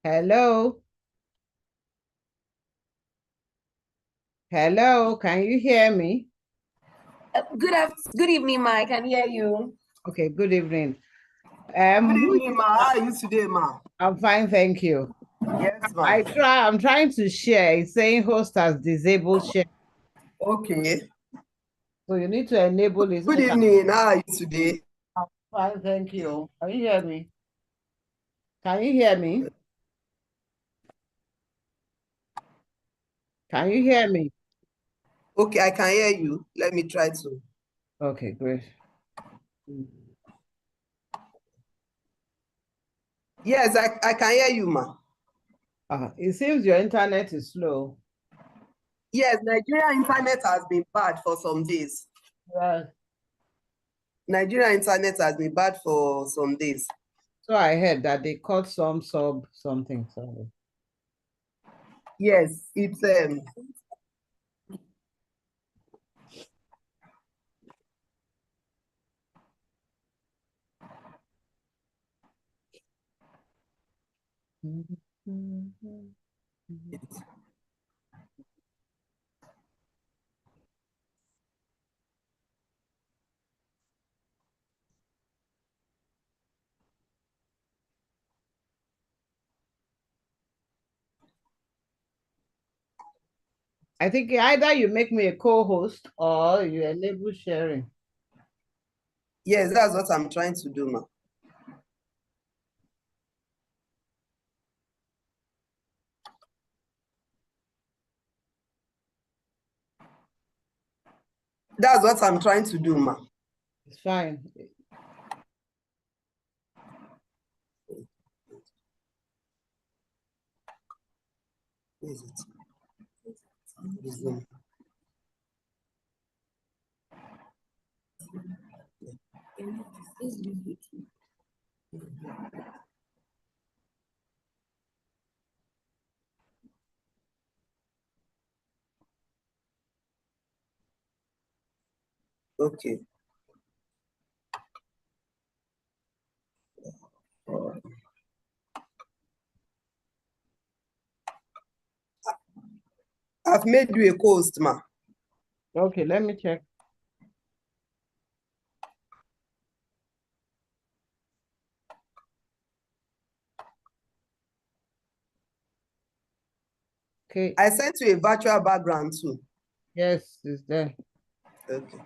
Hello. Hello, can you hear me? Good evening, Ma. I can hear you. Okay, good evening. Good evening, Ma. How are you today, Ma? I'm fine, thank you. Yes, Ma. I'm trying to share. It's saying host has disabled share. Okay. So you need to enable it. Good evening. How are you today? I'm fine, thank you. Can you hear me? Can you hear me? Can you hear me? Okay, I can hear you. Let me try to. Okay, great. Yes, I can hear you, Ma. It seems your internet is slow. Yes, Nigeria internet has been bad for some days. Right. Nigeria internet has been bad for some days. So I heard that they caught some sub something. Sorry. Yes, it's I think either you make me a co-host or you enable sharing. yes, that's what I'm trying to do, Ma. That's what I'm trying to do, Ma. It's fine. Where is it? Resume. Okay. I've made you a co-host, Ma. Okay, let me check. Okay, I sent you a virtual background too. yes, it's there. Okay.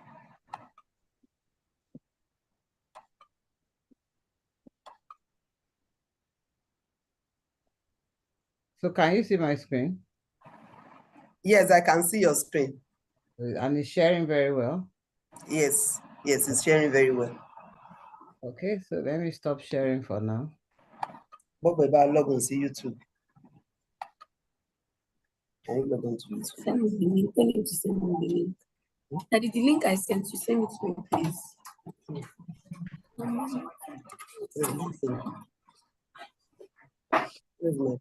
So can you see my screen? Yes, I can see your screen. And it's sharing very well. Yes, yes, it's sharing very well. Okay, so let me stop sharing for now. What about log on to YouTube? Can you log on to YouTube? Send me the link. Tell him to send me the link. That is the link I sent you. Send it to me, please. Where's my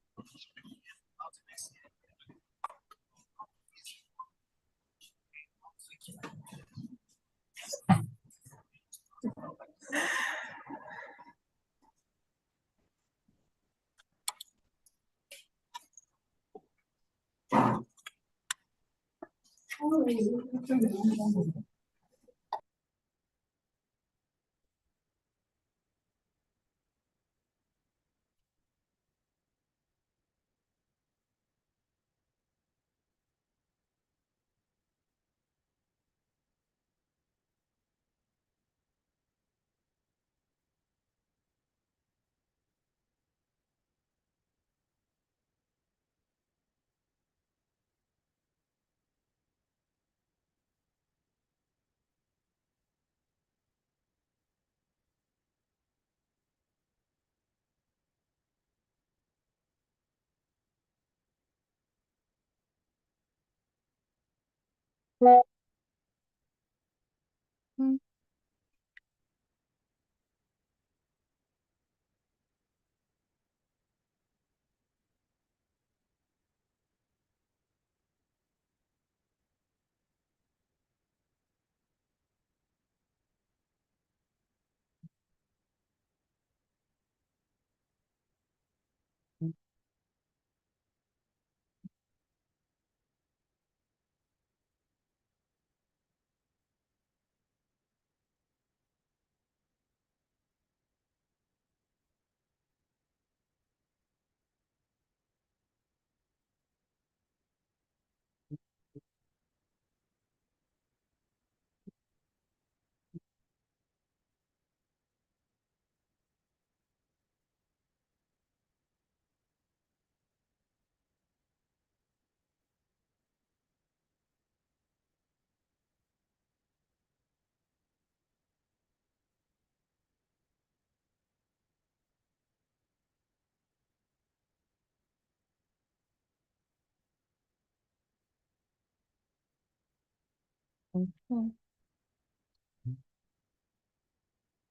Mhm.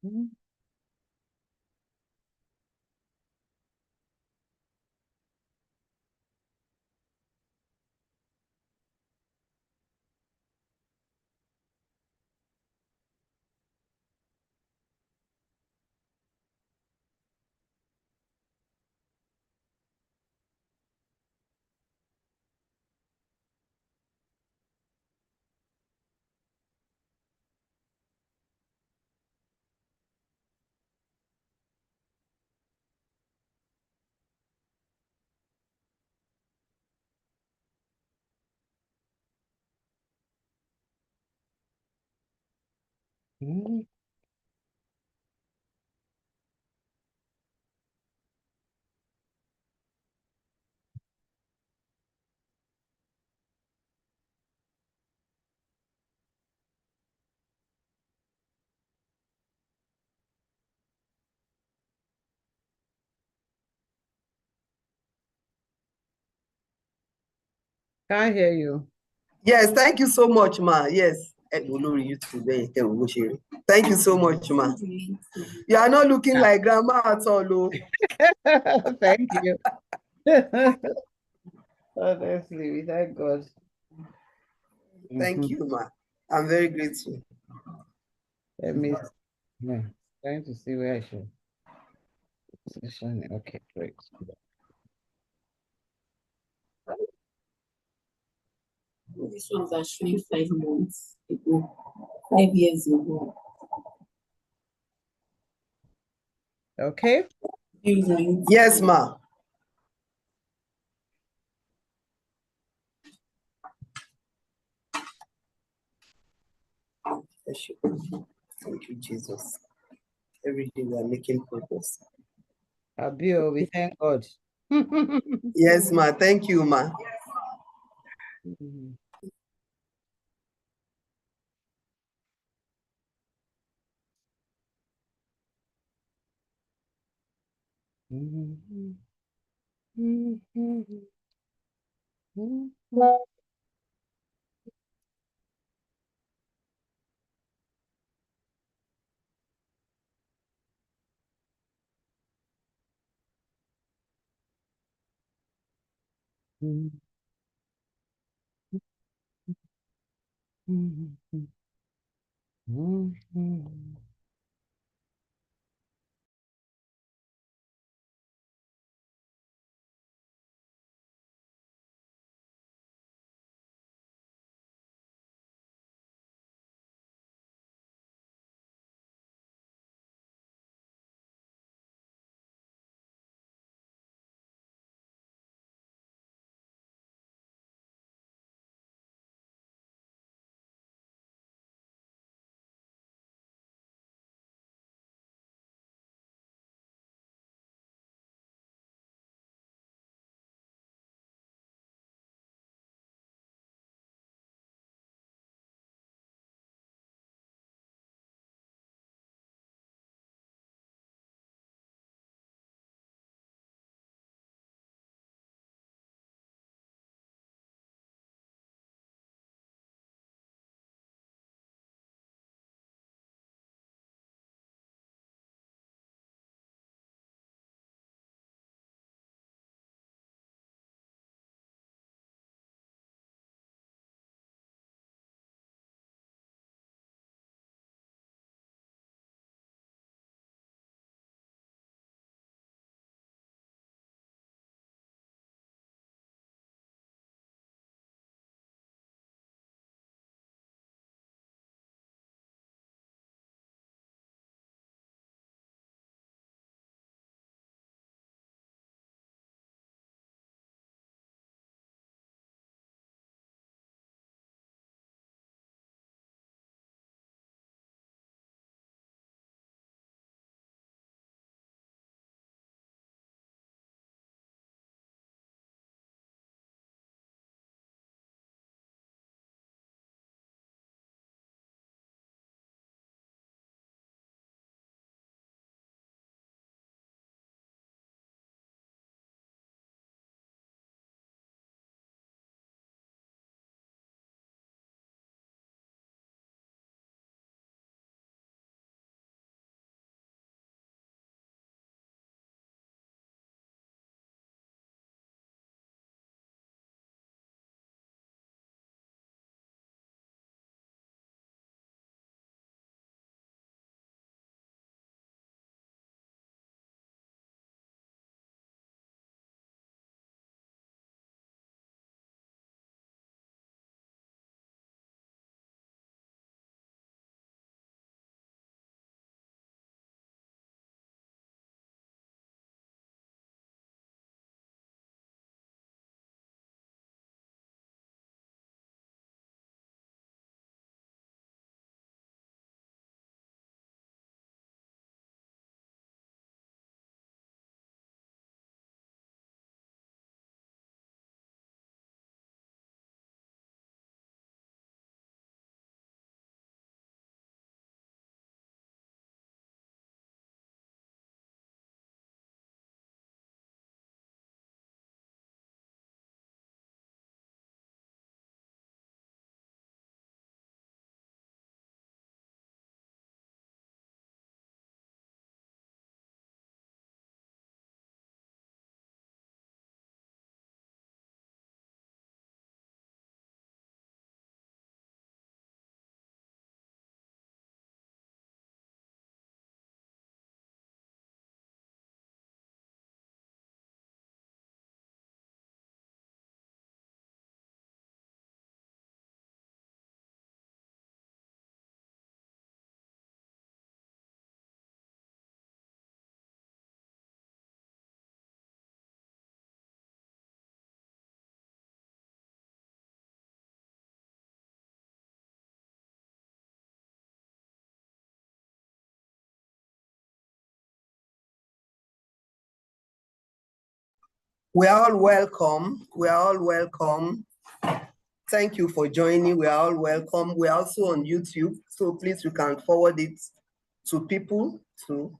Mhm. Mhm. Can't hear you. Yes, thank you so much, ma. Yes. Thank you so much, ma. You are not looking like grandma at all. Oh. Thank you. Honestly, we thank God. Thank Mhm. you, ma. I'm very grateful. Let me yeah, trying to see where I should session. Okay, great. These ones are showing 5 months ago, 5 years ago. Okay. Yes, ma. Thank you, Jesus. Every day we are making progress. Abio, we thank God. Yes, ma. Thank you, ma. Mhm. Mhm. Mhm. Mhm. Mhm. Mhm. Mhm. We are all welcome. We are all welcome. Thank you for joining. We are all welcome. We're also on YouTube, so please you can forward it to people to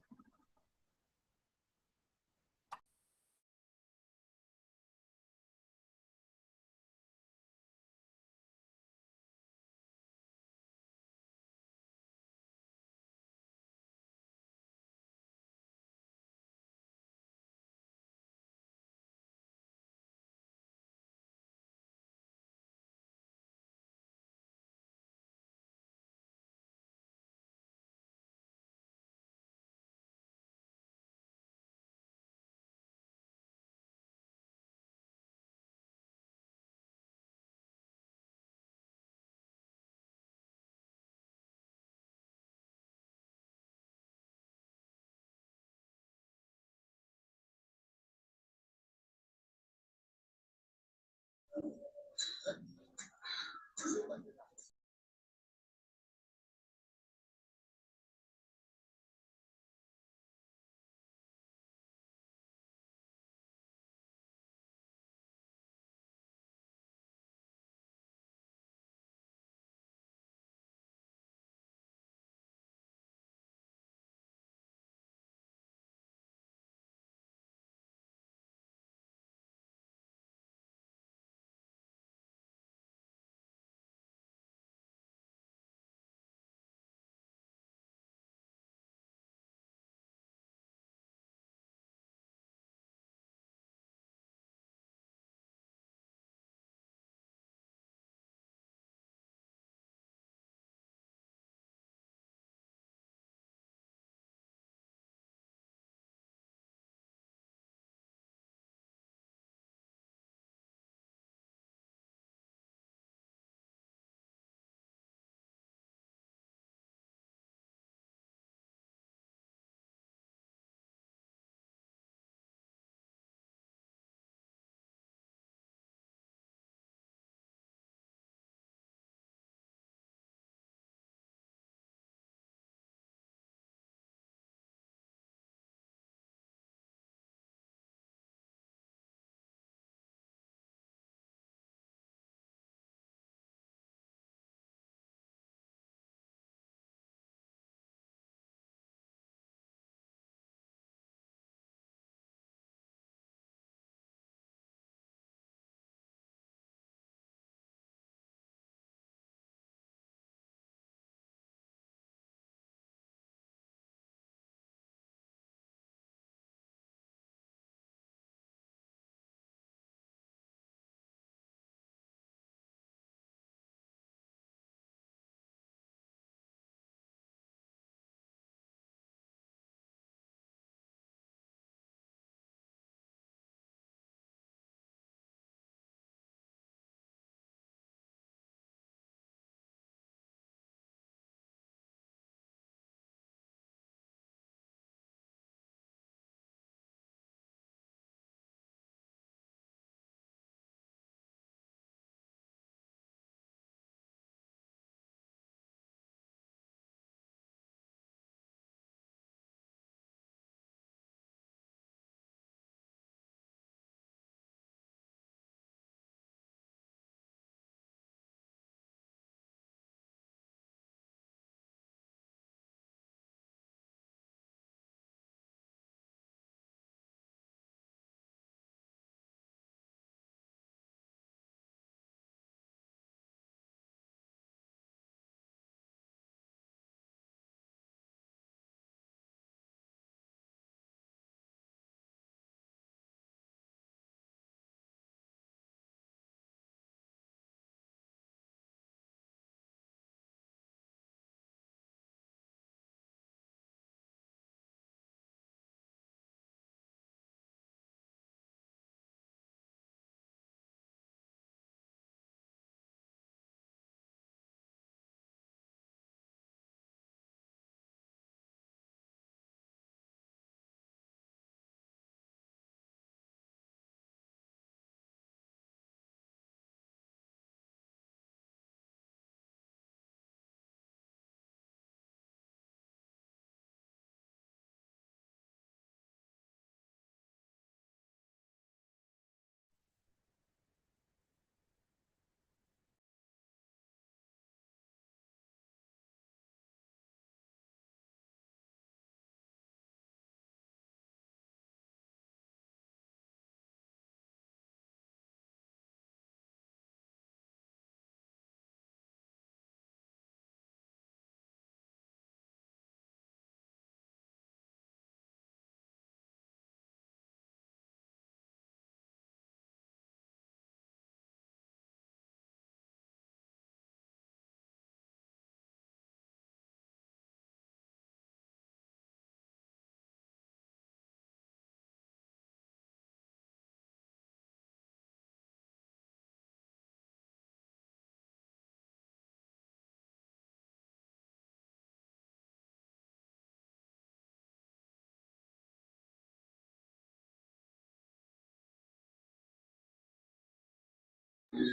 Good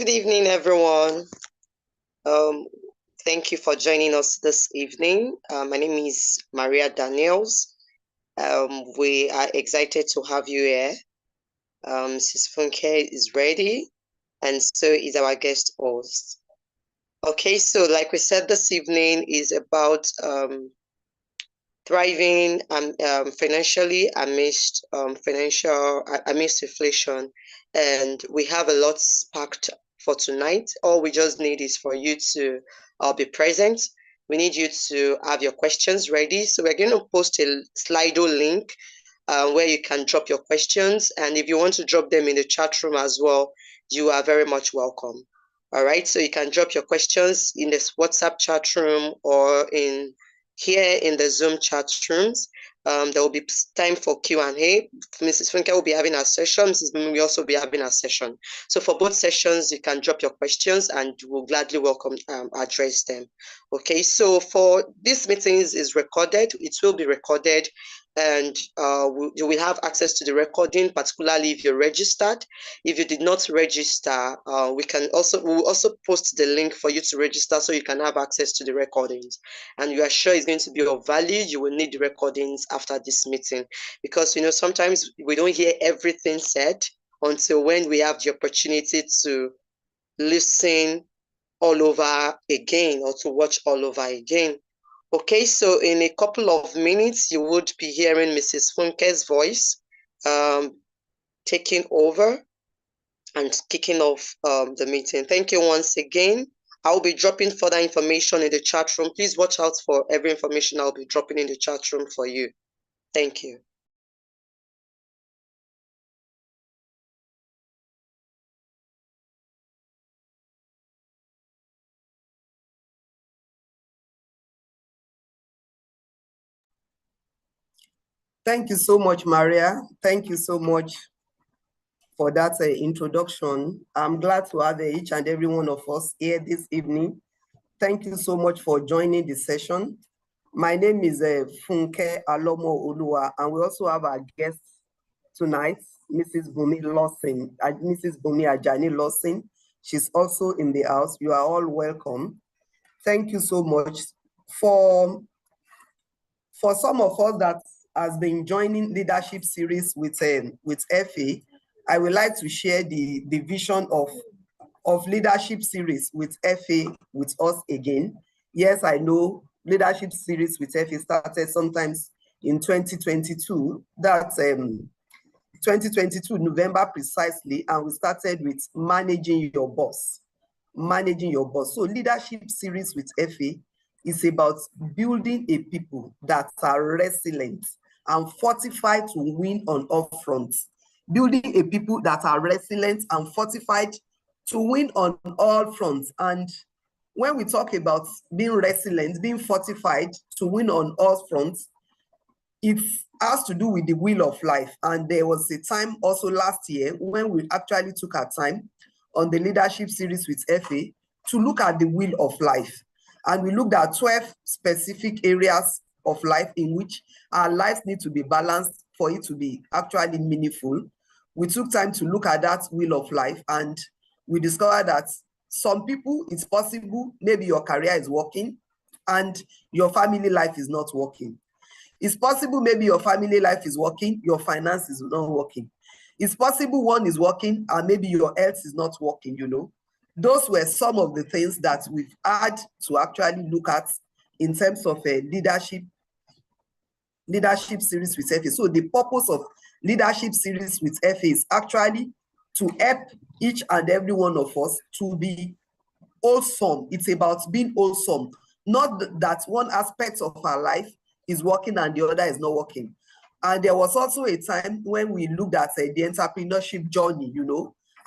evening, everyone. Thank you for joining us this evening. My name is Maria Daniels. We are excited to have you here. Mrs. Funke is ready, and so is our guest host. Okay, so like we said, this evening is about thriving financially amidst amidst inflation, and we have a lot packed for tonight. All we just need is for you to be present. We need you to have your questions ready. So we're going to post a Slido link where you can drop your questions, and if you want to drop them in the chat room as well, you are very much welcome. All right, so you can drop your questions in this WhatsApp chat room or in here in the Zoom chat rooms. There will be time for Q&A. Mrs. Funke will be having a session. Mrs. Bumi will also be having a session. So for both sessions, you can drop your questions and we'll gladly welcome address them. Okay, so for these meetings is recorded. It will be recorded, and you will have access to the recording, particularly if you're registered. If you did not register, we will also post the link for you to register so you can have access to the recordings. And you are sure it's going to be of value. You will need the recordings after this meeting, because sometimes we don't hear everything said until when we have the opportunity to listen all over again or to watch all over again. Okay, so in a couple of minutes, you would be hearing Mrs. Funke's voice taking over and kicking off the meeting. Thank you once again. I'll be dropping further information in the chat room. Please watch out for every information I'll be dropping in the chat room for you. Thank you. Thank you so much, Maria. Thank you so much for that introduction. I'm glad to have each and every one of us here this evening. Thank you so much for joining the session. My name is Funke Alomo Olua, and we also have our guest tonight, Mrs. Bumi Lawson, Mrs. Bumi Ajani Lawson. She's also in the house. You are all welcome. Thank you so much. For some of us that has been joining leadership series with Effie, I would like to share the vision of leadership series with Effie with us again. Yes, I know leadership series with Effie started sometimes in 2022. That's 2022 November precisely, and we started with managing your boss. Managing your boss. So leadership series with Effie is about building a people that are resilient and fortified to win on all fronts. Building a people that are resilient and fortified to win on all fronts. And when we talk about being resilient, being fortified to win on all fronts, it has to do with the wheel of life. And there was a time also last year when we actually took our time on the leadership series with Effie to look at the wheel of life. And we looked at 12 specific areas of life in which our lives need to be balanced for it to be actually meaningful. We took time to look at that wheel of life, and we discovered that some people, it's possible, maybe your career is working and your family life is not working. It's possible maybe your family life is working, your finance is not working. It's possible one is working and maybe your health is not working, Those were some of the things that we've had to actually look at in terms of a leadership series with Effie. So the purpose of leadership series with Effie is actually to help each and every one of us to be wholesome. It's about being wholesome, not that one aspect of our life is working and the other is not working. And there was also a time when we looked at the entrepreneurship journey,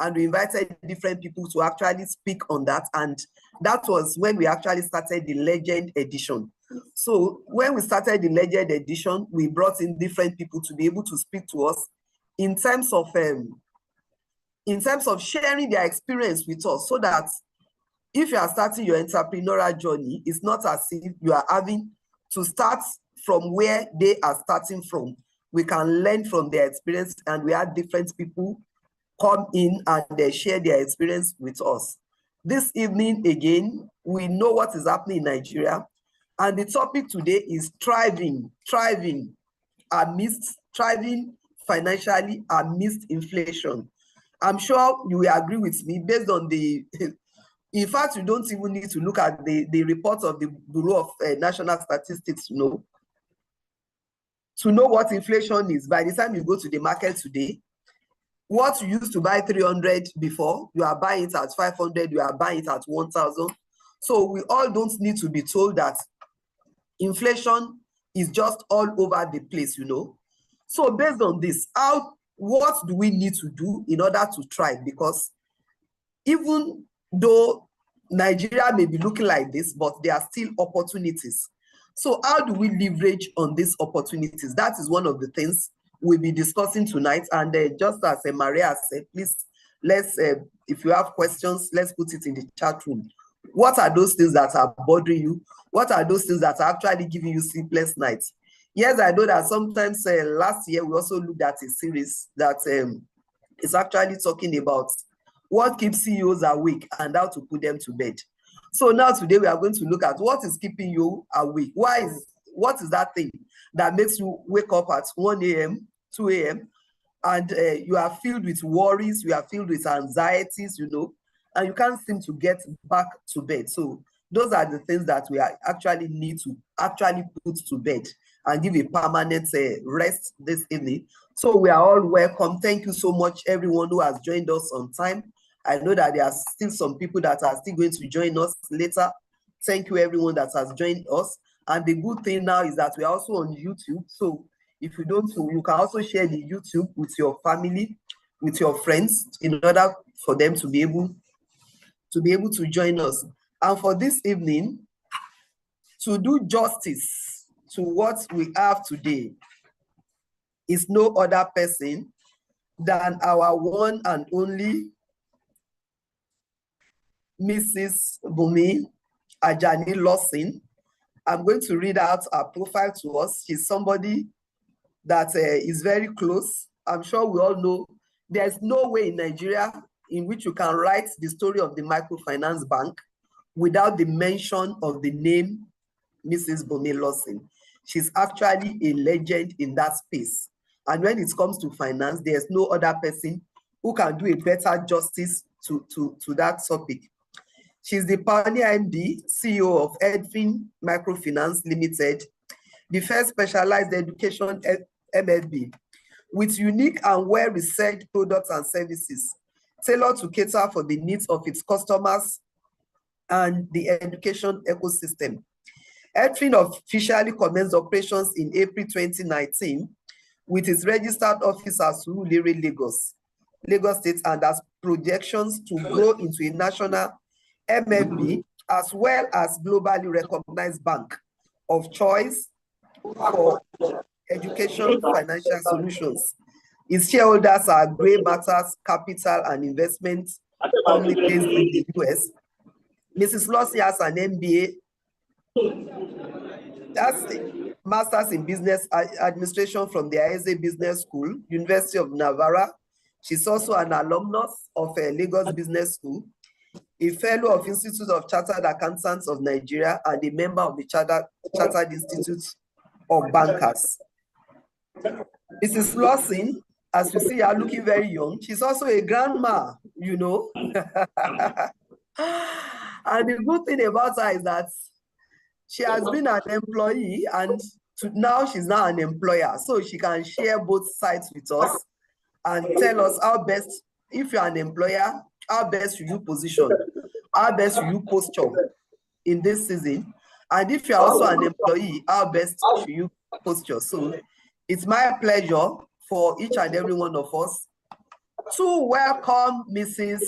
and we invited different people to actually speak on that. And that was when we actually started the Legend Edition. So when we started the Legend Edition, we brought in different people to be able to speak to us in terms of sharing their experience with us, so that if you are starting your entrepreneurial journey, it's not as if you are having to start from where they are starting from. We can learn from their experience, and we have different people come in and they share their experience with us. This evening, again, we know what is happening in Nigeria, and the topic today is thriving financially amidst inflation. I'm sure you will agree with me based on the, in fact, you don't even need to look at the report of the Bureau of National Statistics, to know what inflation is. By the time you go to the market today, what you used to buy 300 before, you are buying it at 500, you are buying it at 1,000. So we all don't need to be told that inflation is just all over the place, So based on this, what do we need to do in order to thrive? Because even though Nigeria may be looking like this, but there are still opportunities. So how do we leverage on these opportunities? That is one of the things we'll be discussing tonight. And just as Maria said, please, let's, if you have questions, let's put it in the chat room. What are those things that are bothering you? What are those things that are actually giving you sleepless nights? Yes, I know that sometimes last year we also looked at a series that is actually talking about what keeps CEOs awake and how to put them to bed. So now today we are going to look at what is keeping you awake. What is that thing that makes you wake up at 1 a.m., 2 a.m., and you are filled with worries, you are filled with anxieties, and you can't seem to get back to bed. So those are the things that we actually need to actually put to bed and give a permanent rest this evening. So we are all welcome. Thank you so much, everyone who has joined us on time. I know that there are still some people that are still going to join us later. Thank you, everyone that has joined us. And the good thing now is that we are also on YouTube. So if you don't, you can also share the YouTube with your family, with your friends, in order for them to be able to join us. And for this evening, to do justice to what we have today is no other person than our one and only Mrs. Bunmi Ajani Lawson. I'm going to read out her profile to us. She's somebody that is very close. I'm sure we all know there's no way in Nigeria in which you can write the story of the microfinance bank without the mention of the name Mrs. Bunmi Lawson. She's actually a legend in that space. And when it comes to finance, there's no other person who can do a better justice to that topic. She's the pioneer MD, CEO of Edfin Microfinance Limited, the first specialized education MFB, with unique and well-researched products and services tailored to cater for the needs of its customers and the education ecosystem. Edfin officially commenced operations in April 2019 with its registered office at Surulere, Lagos State, and has projections to grow into a national MFB as well as globally recognized bank of choice for education financial solutions. Its shareholders are Grey Matters Capital and Investment Company based in the US. Mrs. Lawson has an MBA, that's a Master's in Business Administration from the Aeze Business School, University of Navarra. She's also an alumnus of Lagos Business School, a fellow of Institute of Chartered Accountants of Nigeria, and a member of the Chartered Institute of Bankers. Mrs. Lawson, as you see, are looking very young. She's also a grandma, And the good thing about her is that she has been an employee, and now she's now an employer. So she can share both sides with us and tell us how best, if you're an employer, how best should you position, how best should you posture in this season, and if you're also an employee, how best should you posture. So it's my pleasure for each and every one of us to welcome Mrs.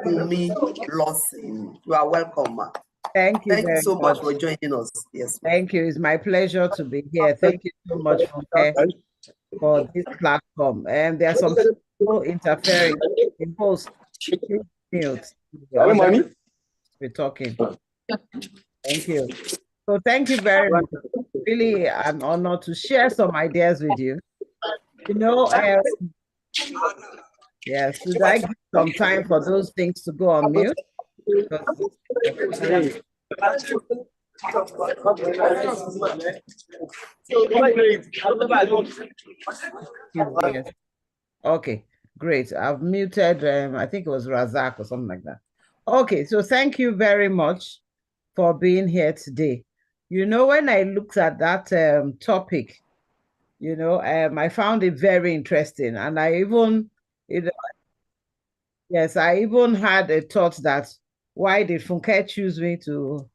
Bunmi Lawson. You are welcome, ma. Thank you. Thank you so much for joining us. Yes. Thank you. It's my pleasure to be here. Thank you so much, Funke. for this platform. And there are some people interfering. The host, please mute. We're talking. Thank you. So thank you very much. Really, I'm honored to share some ideas with you. You know, yes, should I give some time for those things to go on mute? Yes. Okay, great. I've muted, I think it was Razak or something like that. Okay, so thank you very much for being here today. You know, when I looked at that topic, you know, I found it very interesting. And I even, you know, yes, I even had a thought that why did Funke choose me to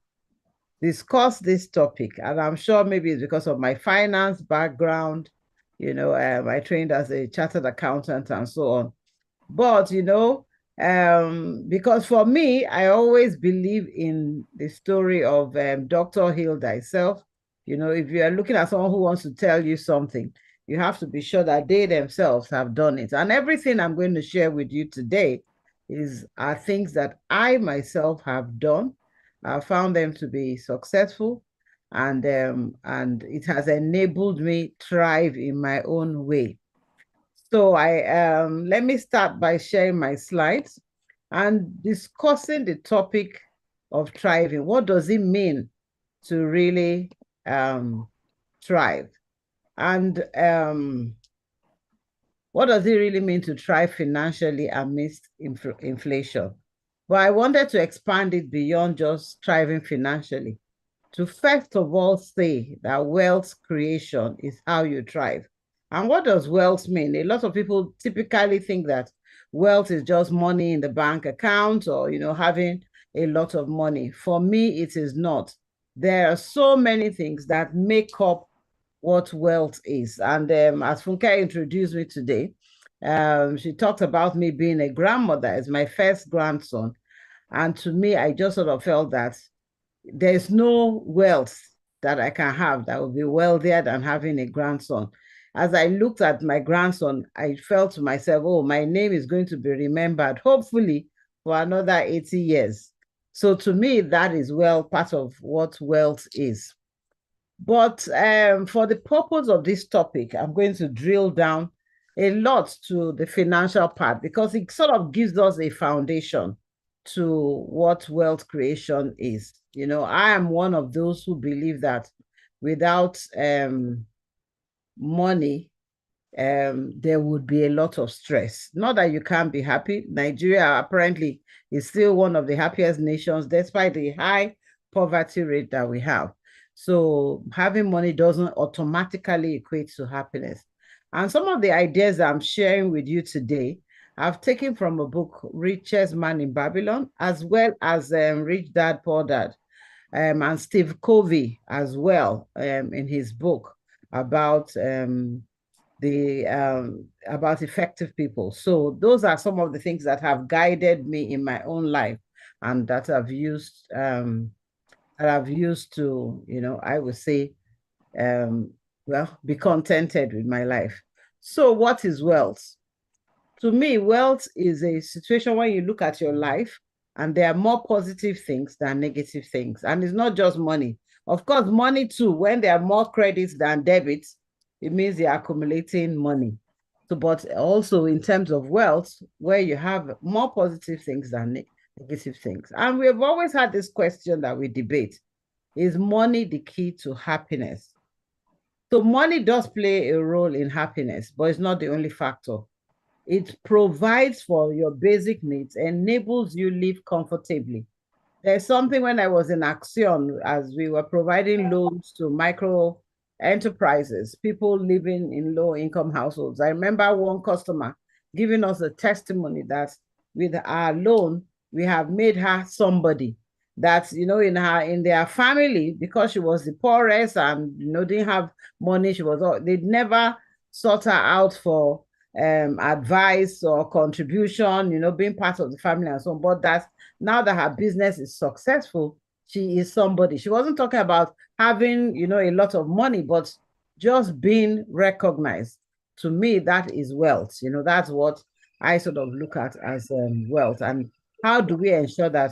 discuss this topic? And I'm sure maybe it's because of my finance background. You know, I trained as a chartered accountant and so on. But, you know, because for me, I always believe in the story of Dr. Heal Thyself. You know, if you are looking at someone who wants to tell you something, you have to be sure that they themselves have done it. And everything I'm going to share with you today are things that I myself have done. I found them to be successful, and it has enabled me thrive in my own way. So let me start by sharing my slides and discussing the topic of thriving. What does it mean to really thrive? And what does it really mean to thrive financially amidst inflation? But I wanted to expand it beyond just thriving financially, to first of all say that wealth creation is how you thrive. And what does wealth mean? A lot of people typically think that wealth is just money in the bank account or, you know, having a lot of money. For me, it is not. There are so many things that make up what wealth is. And as Funke introduced me today, she talked about me being a grandmother as my first grandson. And to me, I just sort of felt that there's no wealth that I can have that will be wealthier than having a grandson. As I looked at my grandson, I felt to myself, oh, my name is going to be remembered, hopefully, for another 80 years. So to me, that is part of what wealth is. But for the purpose of this topic, I'm going to drill down a lot to the financial part because it sort of gives us a foundation to what wealth creation is. You know, I am one of those who believe that without money, there would be a lot of stress. Not that you can't be happy. Nigeria apparently is still one of the happiest nations despite the high poverty rate that we have. So having money doesn't automatically equate to happiness. And some of the ideas I'm sharing with you today, I've taken from a book, Richest Man in Babylon, as well as Rich Dad, Poor Dad, and Steve Covey as well in his book about about effective people. So those are some of the things that have guided me in my own life and that I've used to, you know, I would say, well, be contented with my life. So what is wealth? To me, wealth is a situation where you look at your life and there are more positive things than negative things. And it's not just money. Of course, money too, when there are more credits than debits, it means you're accumulating money. So, but also in terms of wealth, where you have more positive things than negative things. And we've always had this question that we debate. Is money the key to happiness? So money does play a role in happiness, but it's not the only factor. It provides for your basic needs, enables you live comfortably. There's something when I was in Action, as we were providing loans to micro enterprises, people living in low-income households. I remember one customer giving us a testimony that with our loan, we have made her somebody that, you know, in their family, because she was the poorest and, you know, didn't have money, they'd never sought her out for advice or contribution, you know, being part of the family and so on. But that now that her business is successful, she is somebody. She wasn't talking about having, you know, a lot of money, but just being recognized. to me, that is wealth. You know, that's what I sort of look at as wealth. And how do we ensure that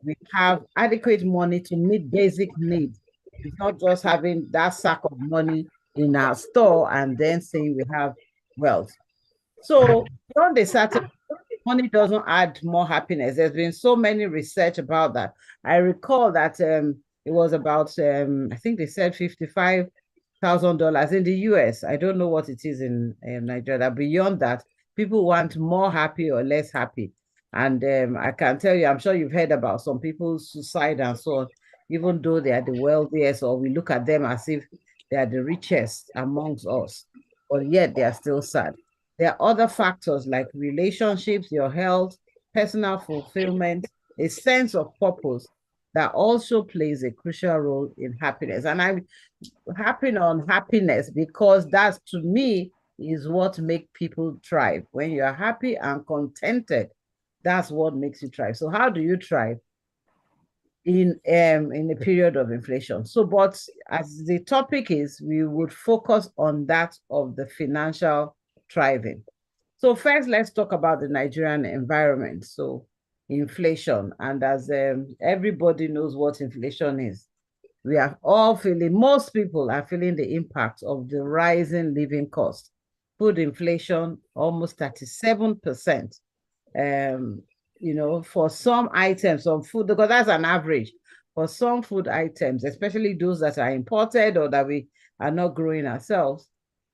we have adequate money to meet basic needs? It's not just having that sack of money in our store and then saying we have wealth. So beyond a certain, money doesn't add more happiness. There's been so many research about that. I recall that it was about I think they said $55,000 in the US. I don't know what it is in Nigeria. Beyond that, people want more happy or less happy. And I can tell you, I'm sure you've heard about some people's suicide and so on, even though they are the wealthiest, or we look at them as if they are the richest amongst us, but yet they are still sad. There are other factors like relationships, your health, personal fulfillment, a sense of purpose that also plays a crucial role in happiness. And I'm happy on happiness because that, to me, is what makes people thrive. When you are happy and contented, that's what makes you thrive. So how do you thrive in a period of inflation? So, but as the topic is, we would focus on that of the financial thriving. So first, let's talk about the Nigerian environment. So inflation, and as everybody knows what inflation is, we are all feeling, most people are feeling the impact of the rising living cost. Food inflation, almost 37%. You know, for some items, some food, because that's an average. For some food items, especially those that are imported or that we are not growing ourselves,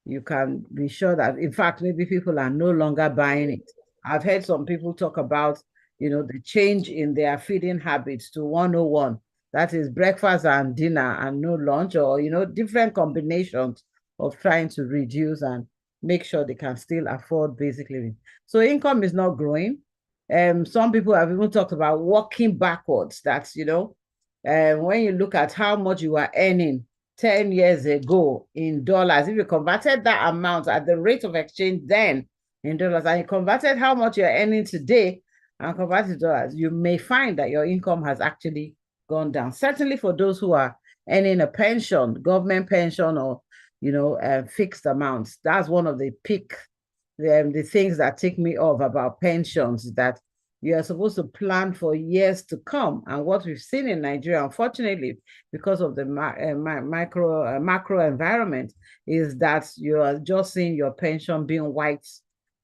you can be sure that, in fact, maybe people are no longer buying it. I've heard some people talk about, you know, the change in their feeding habits to 101. That is breakfast and dinner and no lunch, or, you know, different combinations of trying to reduce and make sure they can still afford basic living. So income is not growing. Some people have even talked about working backwards. That's, you know, when you look at how much you are earning 10 years ago in dollars, if you converted that amount at the rate of exchange then in dollars, and you converted how much you're earning today and converted to dollars, you may find that your income has actually gone down. Certainly for those who are earning a pension, government pension, or, you know, fixed amounts. That's one of the the things that take me off about pensions, that you are supposed to plan for years to come. And what we've seen in Nigeria, unfortunately, because of the macro environment, is that you are just seeing your pension being wiped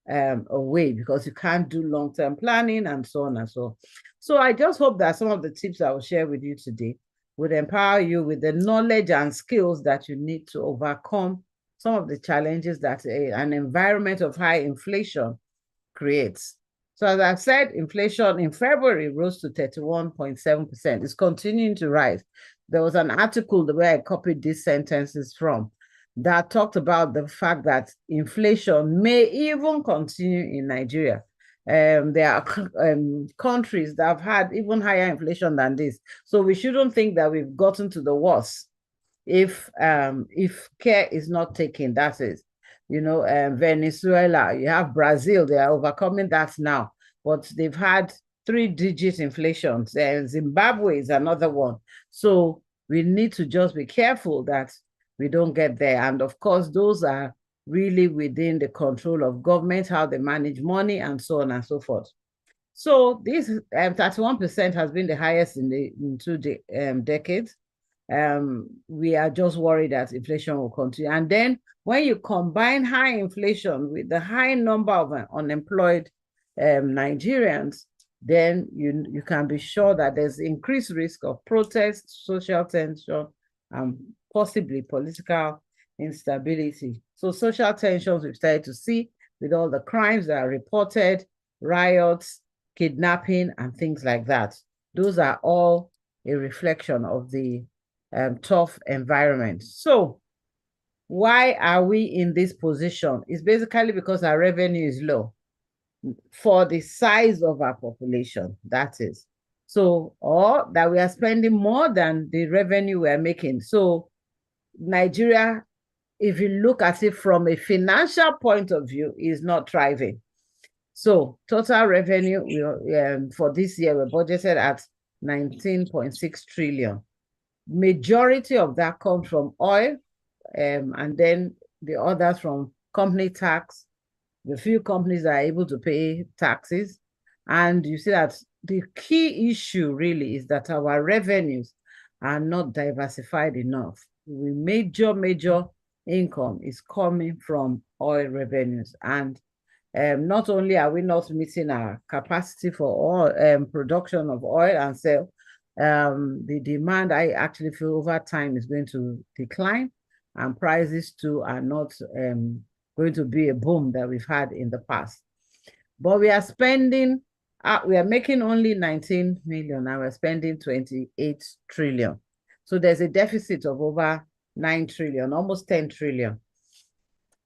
away because you can't do long-term planning and so on and so on. So I just hope that some of the tips I will share with you today would empower you with the knowledge and skills that you need to overcome some of the challenges that an environment of high inflation creates. So as I've said, inflation in February rose to 31.7%. It's continuing to rise. There was an article where I copied these sentences from that talked about the fact that inflation may even continue in Nigeria. There are countries that have had even higher inflation than this. So we shouldn't think that we've gotten to the worst if care is not taken. That is, you know, Venezuela, you have Brazil, they are overcoming that now, but they've had 3-digit inflation. Zimbabwe is another one. So we need to just be careful that we don't get there. And of course, those are really within the control of government, how they manage money and so on and so forth. So this 31% has been the highest in 2 decades. We are just worried that inflation will continue. And then when you combine high inflation with the high number of unemployed Nigerians, then you can be sure that there's increased risk of protest, social tension, and possibly political instability. So social tensions we've started to see with all the crimes that are reported, riots, kidnapping, and things like that. Those are all a reflection of the tough environment. So why are we in this position? It's basically because our revenue is low for the size of our population, that is. So, or that we are spending more than the revenue we're making. So Nigeria, if you look at it from a financial point of view, is not thriving. So total revenue for this year, we're budgeted at 19.6 trillion. Majority of that comes from oil, and then the others from company tax, the few companies that are able to pay taxes. And you see that the key issue really is that our revenues are not diversified enough. The major income is coming from oil revenues. And not only are we not meeting our capacity for oil production of oil and sale, the demand, I actually feel over time is going to decline, and prices too are not going to be a boom that we've had in the past. But we are spending, we are making only 19 million and we're spending 28 trillion. So there's a deficit of over 9 trillion, almost 10 trillion.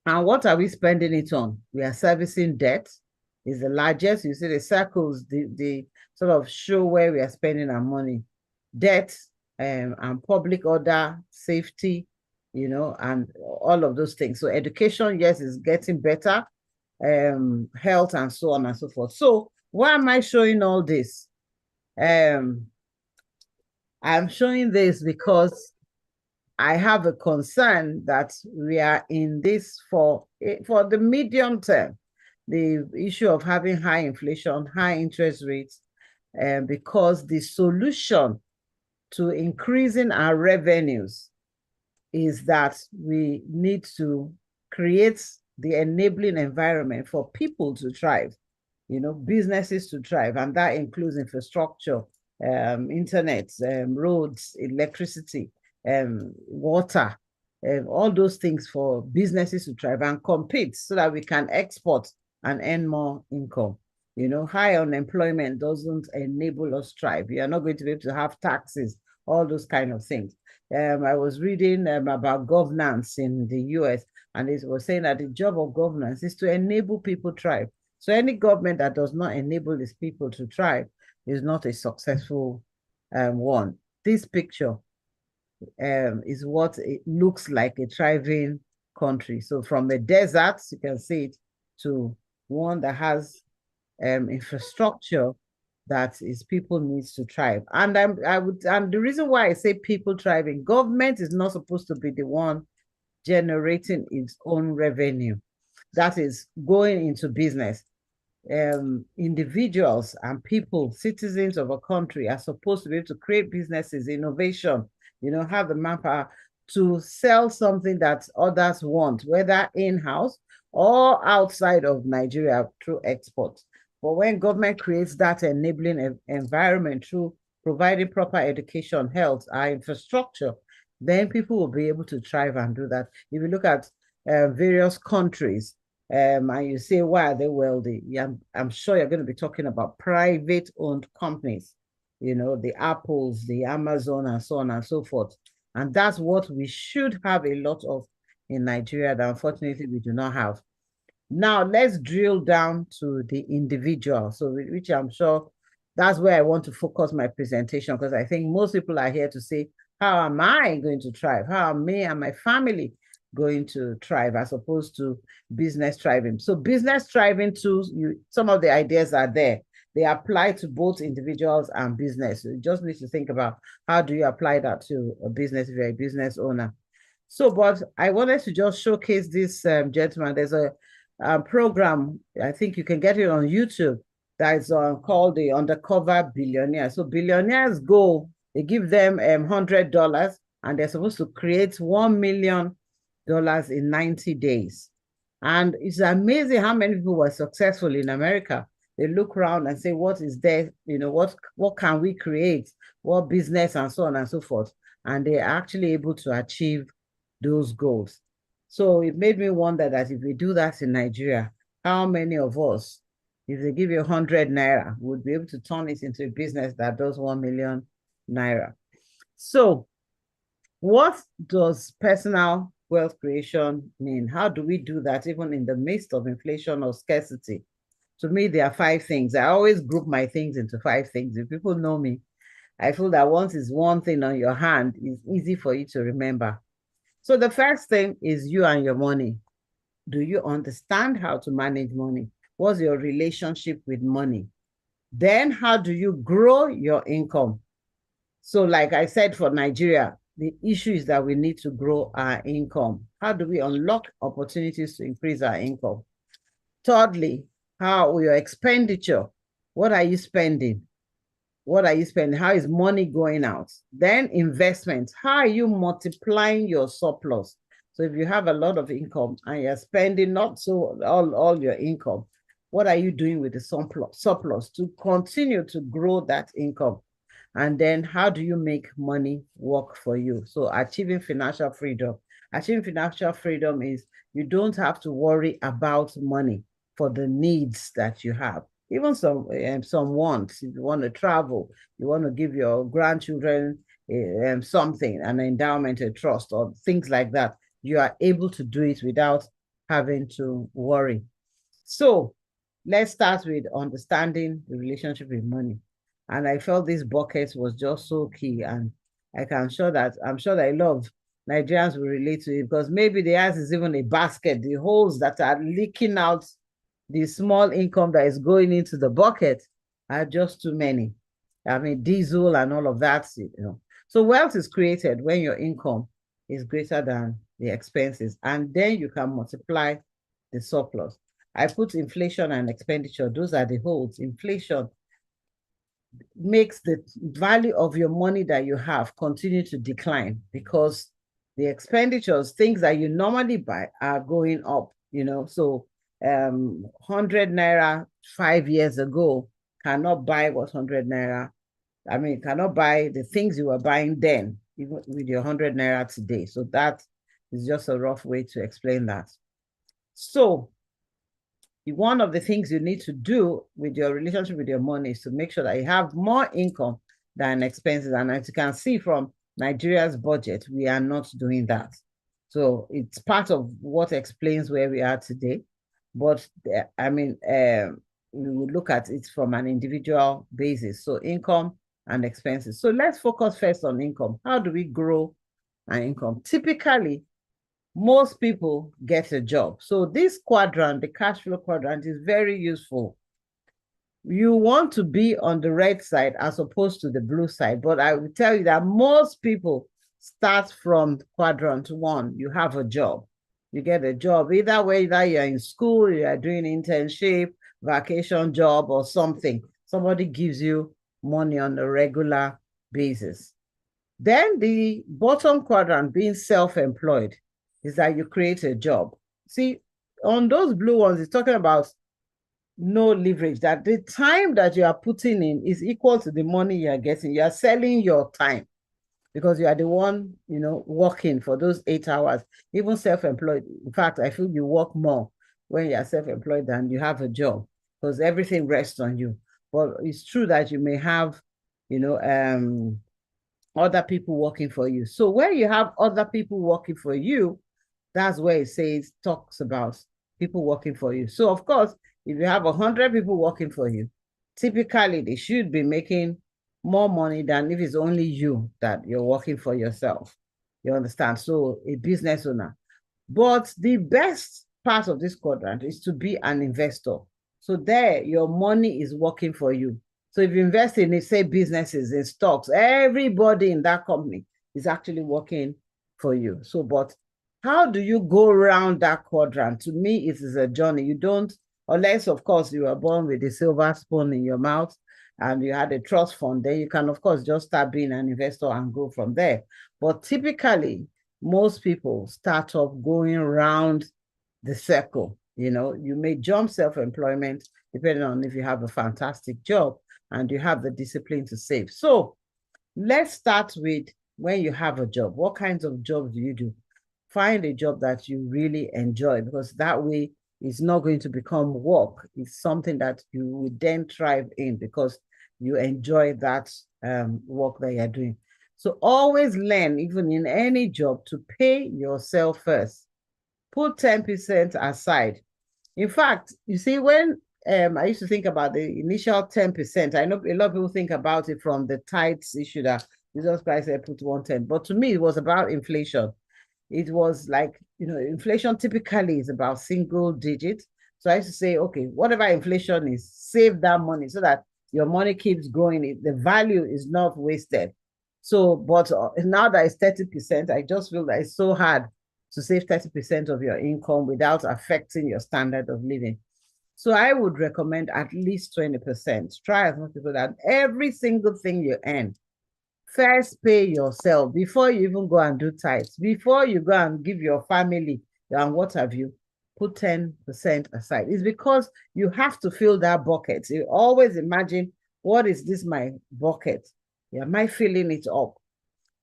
And what are we spending it on? We are servicing debt. Is the largest. You see the circles, the sort of show where we are spending our money. Debt and public order, safety, you know, and all of those things. So education, yes, is getting better. Health and so on and so forth. So why am I showing all this? I'm showing this because I have a concern that we are in this for the medium term. The issue of having high inflation, high interest rates, because the solution to increasing our revenues is that we need to create the enabling environment for people to thrive, you know, businesses to thrive, and that includes infrastructure, internet, roads, electricity, water, all those things for businesses to thrive and compete so that we can export and earn more income. You know, high unemployment doesn't enable us thrive. You are not going to be able to have taxes, all those kind of things. I was reading about governance in the US, and it was saying that the job of governance is to enable people thrive. So any government that does not enable its people to thrive is not a successful one. This picture is what it looks like a thriving country. So from the deserts, you can see it, to one that has infrastructure that is people needs to thrive. And and the reason why I say people thriving, government is not supposed to be the one generating its own revenue. That is going into business. Individuals and people, citizens of a country, are supposed to be able to create businesses, innovation, you know, have the manpower to sell something that others want, whether in-house or outside of Nigeria through export. But when government creates that enabling environment through providing proper education, health, our infrastructure, then people will be able to thrive and do that. If you look at various countries, and you say, why are they wealthy? Yeah, I'm sure you're going to be talking about private-owned companies, you know, the Apples, the Amazon, and so on and so forth. And that's what we should have a lot of in Nigeria that unfortunately we do not have. Now, let's drill down to the individual, so which I'm sure that's where I want to focus my presentation, because I think most people are here to say, how am I going to thrive? How am me and my family going to thrive, as opposed to business thriving? So business thriving tools, some of the ideas are there. They apply to both individuals and business. You just need to think about how do you apply that to a business if you're a business owner. So, but I wanted to just showcase this gentleman. There's a program, I think you can get it on YouTube, that is called the Undercover Billionaire. So billionaires go, they give them $100, and they're supposed to create $1 million in 90 days. And it's amazing how many people were successful in America. They look around and say, what is there? You know, what can we create? What business, and so on and so forth. And they're actually able to achieve those goals. So it made me wonder that if we do that in Nigeria, how many of us, if they give you 100 naira, would be able to turn it into a business that does 1 million naira? So what does personal wealth creation mean? How do we do that even in the midst of inflation or scarcity? To me, there are 5 things. I always group my things into 5 things. If people know me, I feel that once it's one thing on your hand, it's easy for you to remember. So the first thing is you and your money. Do you understand how to manage money? What's your relationship with money? Then how do you grow your income? So like I said, for Nigeria, the issue is that we need to grow our income. How do we unlock opportunities to increase our income? Thirdly, how your expenditure, what are you spending? What are you spending? How is money going out? Then investments, how are you multiplying your surplus? So if you have a lot of income and you're spending not so all your income, what are you doing with the surplus to continue to grow that income? And then how do you make money work for you? So achieving financial freedom. Achieving financial freedom is you don't have to worry about money for the needs that you have. Even some wants. If you want to travel, you want to give your grandchildren something, an endowment, a trust, or things like that, you are able to do it without having to worry. So let's start with understanding the relationship with money. And I felt this bucket was just so key. And I'm sure that a lot of Nigerians will relate to it, because maybe theirs is even a basket. The holes that are leaking out, the small income that is going into the bucket are just too many. I mean, diesel and all of that, you know. So wealth is created when your income is greater than the expenses, and then you can multiply the surplus. I put inflation and expenditure. Those are the holes. Inflation makes the value of your money that you have continue to decline, because the expenditures, things that you normally buy, are going up, you know. So 100 naira 5 years ago cannot buy what 100 naira, I mean, cannot buy the things you were buying then, even with your 100 naira today. So that is just a rough way to explain that. So one of the things you need to do with your relationship with your money is to make sure that you have more income than expenses. And as you can see from Nigeria's budget, we are not doing that. So it's part of what explains where we are today. But I mean, we would look at it from an individual basis. So income and expenses. So let's focus first on income. How do we grow our income? Typically, most people get a job. So this quadrant, the cash flow quadrant, is very useful. You want to be on the red side as opposed to the blue side. But I will tell you that most people start from quadrant 1. You have a job. You get a job. Either you're in school, you are doing internship, vacation job, or something. Somebody gives you money on a regular basis. Then the bottom quadrant, being self-employed, is that you create a job. See, on those blue ones, it's talking about no leverage, that the time that you are putting in is equal to the money you are getting. You are selling your time because you are the one, you know, working for those 8 hours. Even self-employed, in fact, I feel you work more when you are self-employed than you have a job, because everything rests on you. But it's true that you may have, you know, other people working for you. So where you have other people working for you, that's where it talks about people working for you. So of course, if you have 100 people working for you, typically they should be making more money than if it's only you that you're working for yourself. You understand? So a business owner. But the best part of this quadrant is to be an investor. So there, your money is working for you. So if you invest in, say, businesses, in stocks, everybody in that company is actually working for you. So, but how do you go around that quadrant? To me, it is a journey. You don't, unless, of course, you were born with a silver spoon in your mouth and you had a trust fund, then you can, of course, just start being an investor and go from there. But typically, most people start off going around the circle. You know, you may jump self-employment depending on if you have a fantastic job and you have the discipline to save. So let's start with when you have a job. What kinds of jobs do you do? Find a job that you really enjoy, because that way it's not going to become work. It's something that you would then thrive in because you enjoy that work that you're doing. So always learn, even in any job, to pay yourself first. Put 10% aside. In fact, you see, when I used to think about the initial 10%, I know a lot of people think about it from the tithes issue that Jesus Christ said put 1/10. But to me, it was about inflation. It was like, you know, inflation typically is about single digit. So I used to say, okay, whatever inflation is, save that money so that your money keeps growing. The value is not wasted. So, but now that it's 30%, I just feel that it's so hard to save 30% of your income without affecting your standard of living. So I would recommend at least 20%. Try as much as that every single thing you earn, first pay yourself before you even go and do tithes, before you go and give your family and what have you, put 10% aside. It's because you have to fill that bucket. You always imagine, what is this, my bucket? Am I filling it up?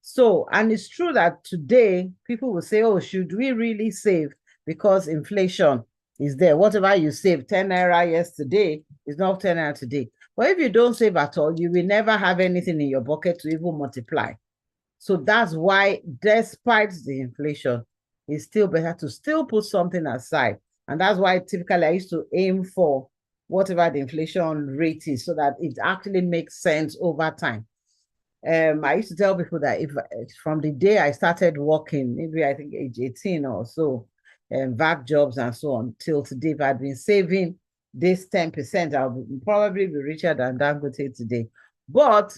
So, and it's true that today people will say, oh, should we really save? Because inflation is there. Whatever you save, 10 naira yesterday is not 10 naira today. But if you don't save at all, you will never have anything in your bucket to even multiply. So that's why, despite the inflation, it's still better to still put something aside. And that's why typically I used to aim for whatever the inflation rate is, so that it actually makes sense over time. I used to tell people that if from the day I started working, maybe I think age 18 or so, VAC jobs and so on, till today, if I'd been saving this 10%, I'll probably be richer than Dangote today. But,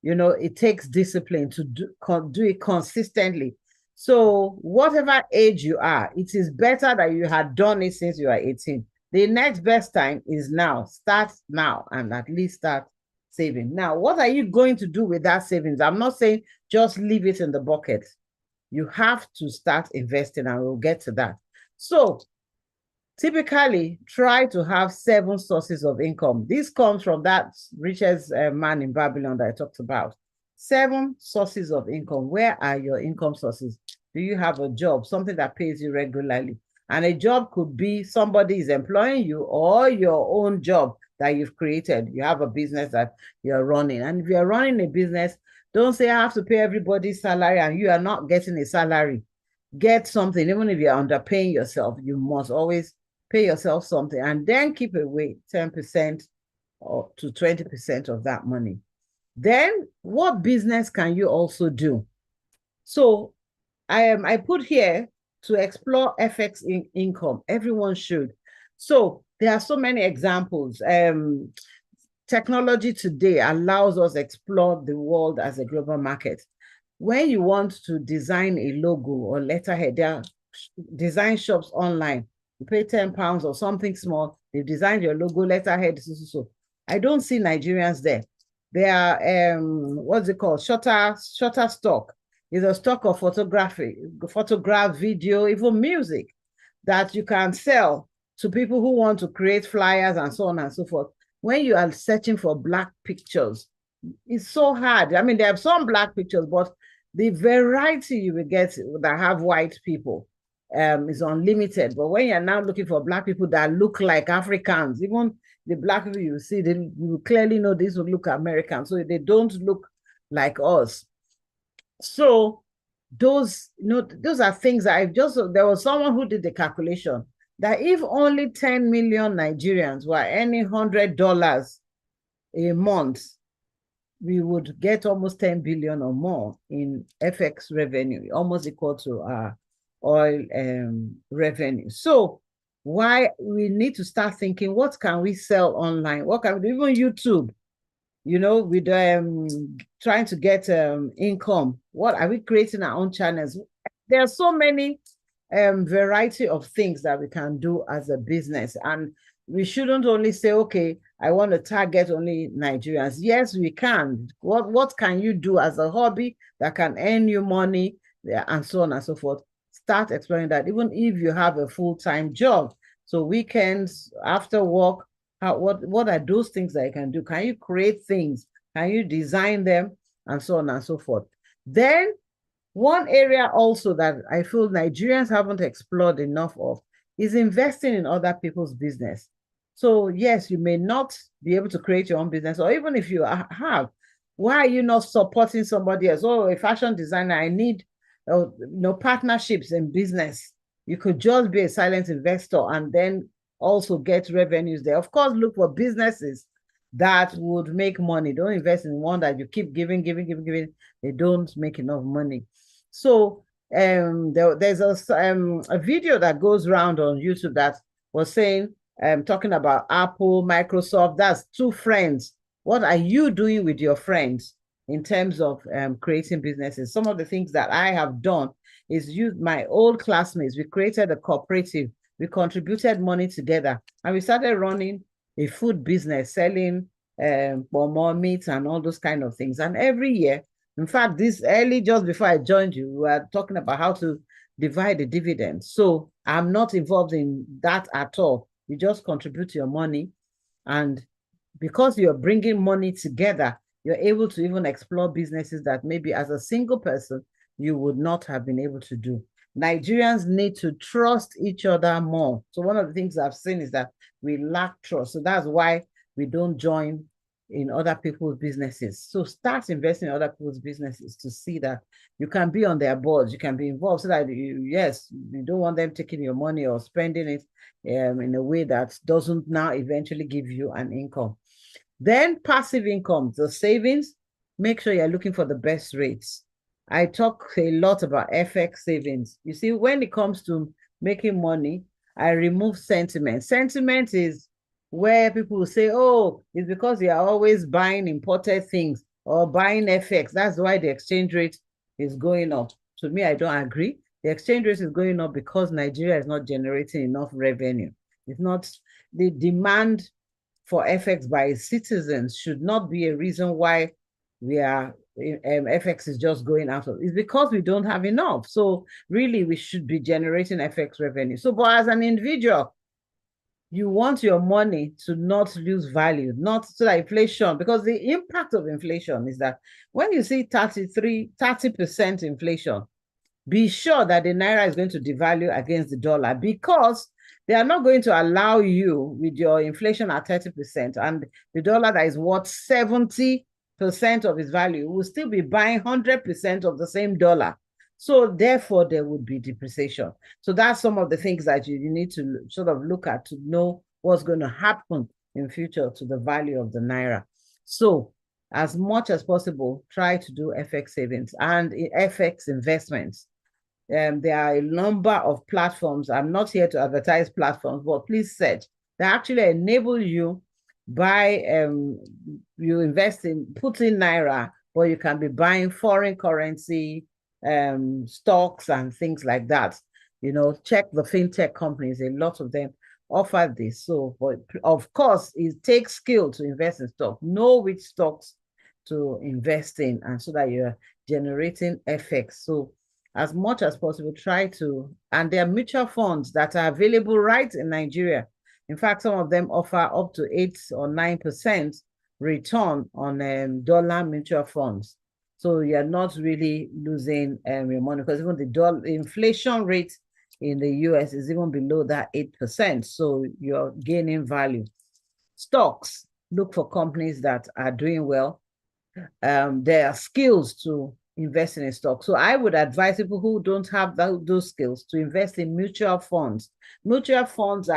you know, it takes discipline to do it consistently. So whatever age you are, it is better that you had done it since you are 18. The next best time is now. Start now and at least start saving. Now, what are you going to do with that savings? I'm not saying just leave it in the bucket. You have to start investing, and we'll get to that. So typically, try to have 7 sources of income. This comes from that richest man in Babylon that I talked about. 7 sources of income. Where are your income sources? Do you have a job, something that pays you regularly? And a job could be somebody is employing you, or your own job that you've created. You have a business that you're running. And if you're running a business, don't say I have to pay everybody's salary and you are not getting a salary. Get something. Even if you're underpaying yourself, you must always pay yourself something, and then keep away 10% or to 20% of that money. Then what business can you also do? So I put here to explore FX income. Everyone should. So there are so many examples. Technology today allows us to explore the world as a global market. When you want to design a logo or letterhead, there are design shops online. You pay £10 or something small, they've designed your logo, letterhead, so. I don't see Nigerians there. They are, what's it called? Shutterstock. Is a stock of photography, photograph, video, even music that you can sell to people who want to create flyers and so on and so forth. When you are searching for Black pictures, it's so hard. I mean, there are some Black pictures, but the variety you will get that have white people is unlimited. But when you're now looking for Black people that look like Africans, even the Black people you see, you clearly know these will look American, so they don't look like us. So those, those are things that there was someone who did the calculation that if only 10 million Nigerians were earning $100 a month, we would get almost 10 billion or more in FX revenue, almost equal to our oil revenue. So why we need to start thinking, what can we sell online? What can we do? Even YouTube, with trying to get income. What are we creating our own channels? There are so many variety of things that we can do as a business, and we shouldn't only say, okay, I want to target only Nigerians. Yes, we can. What can you do as a hobby that can earn you money, and so on and so forth? Start exploring that, even if you have a full-time job. So weekends, after work, what are those things that you can do? Can you create things? Can you design them? And so on and so forth. Then one area also that I feel Nigerians haven't explored enough of is investing in other people's business. So yes, you may not be able to create your own business, or even if you have, why are you not supporting somebody else? Oh, a fashion designer, I need partnerships in business. You could just be a silent investor and then also get revenues there. Of course, look for businesses that would make money. Don't invest in one that you keep giving. They don't make enough money. So there's a video that goes around on YouTube that was saying, talking about Apple, Microsoft, that's 2 friends. What are you doing with your friends? in terms of creating businesses. Some of the things that I have done is use my old classmates. We created a cooperative. We contributed money together, and we started running a food business, selling more meat and all those kind of things. And every year, in fact, this early, just before I joined you, we were talking about how to divide the dividends. So I'm not involved in that at all. You just contribute your money, and because you're bringing money together, you're able to even explore businesses that maybe as a single person, you would not have been able to do. Nigerians need to trust each other more. So one of the things I've seen is that we lack trust. So that's why we don't join in other people's businesses. So start investing in other people's businesses to see that you can be on their boards, you can be involved, so that you don't want them taking your money or spending it in a way that doesn't now eventually give you an income. Then passive income, the savings, make sure you're looking for the best rates. I talk a lot about FX savings. You see, when it comes to making money, I remove sentiment. Sentiment is where people will say, oh, it's because you are always buying imported things or buying FX. That's why the exchange rate is going up. To me, I don't agree. The exchange rate is going up because Nigeria is not generating enough revenue. It's not the demand for FX by citizens should not be a reason why we are FX is just going out of. It's because we don't have enough. So really, we should be generating FX revenue. So, but as an individual, you want your money to not lose value, not so that inflation, because the impact of inflation is that when you see 30% inflation, be sure that the naira is going to devalue against the dollar, because they are not going to allow you with your inflation at 30% and the dollar that is worth 70% of its value will still be buying 100% of the same dollar. So therefore, there would be depreciation. So that's some of the things that you need to sort of look at to know what's going to happen in future to the value of the naira. So as much as possible, try to do FX savings and FX investments. There are a number of platforms. I'm not here to advertise platforms, but please search. They actually enable you by you invest in, put in naira, but you can be buying foreign currency, stocks and things like that. You know, check the fintech companies. A lot of them offer this. So, but of course, it takes skill to invest in stock. Know which stocks to invest in, and so that you're generating FX. So as much as possible, try to, and there are mutual funds that are available right in Nigeria. In fact, some of them offer up to 8 or 9% return on dollar mutual funds. So you're not really losing your money, because even the inflation rate in the US is even below that 8%. So you're gaining value. Stocks, look for companies that are doing well. There are skills to invest in a stock. So I would advise people who don't have those skills to invest in mutual funds. Mutual funds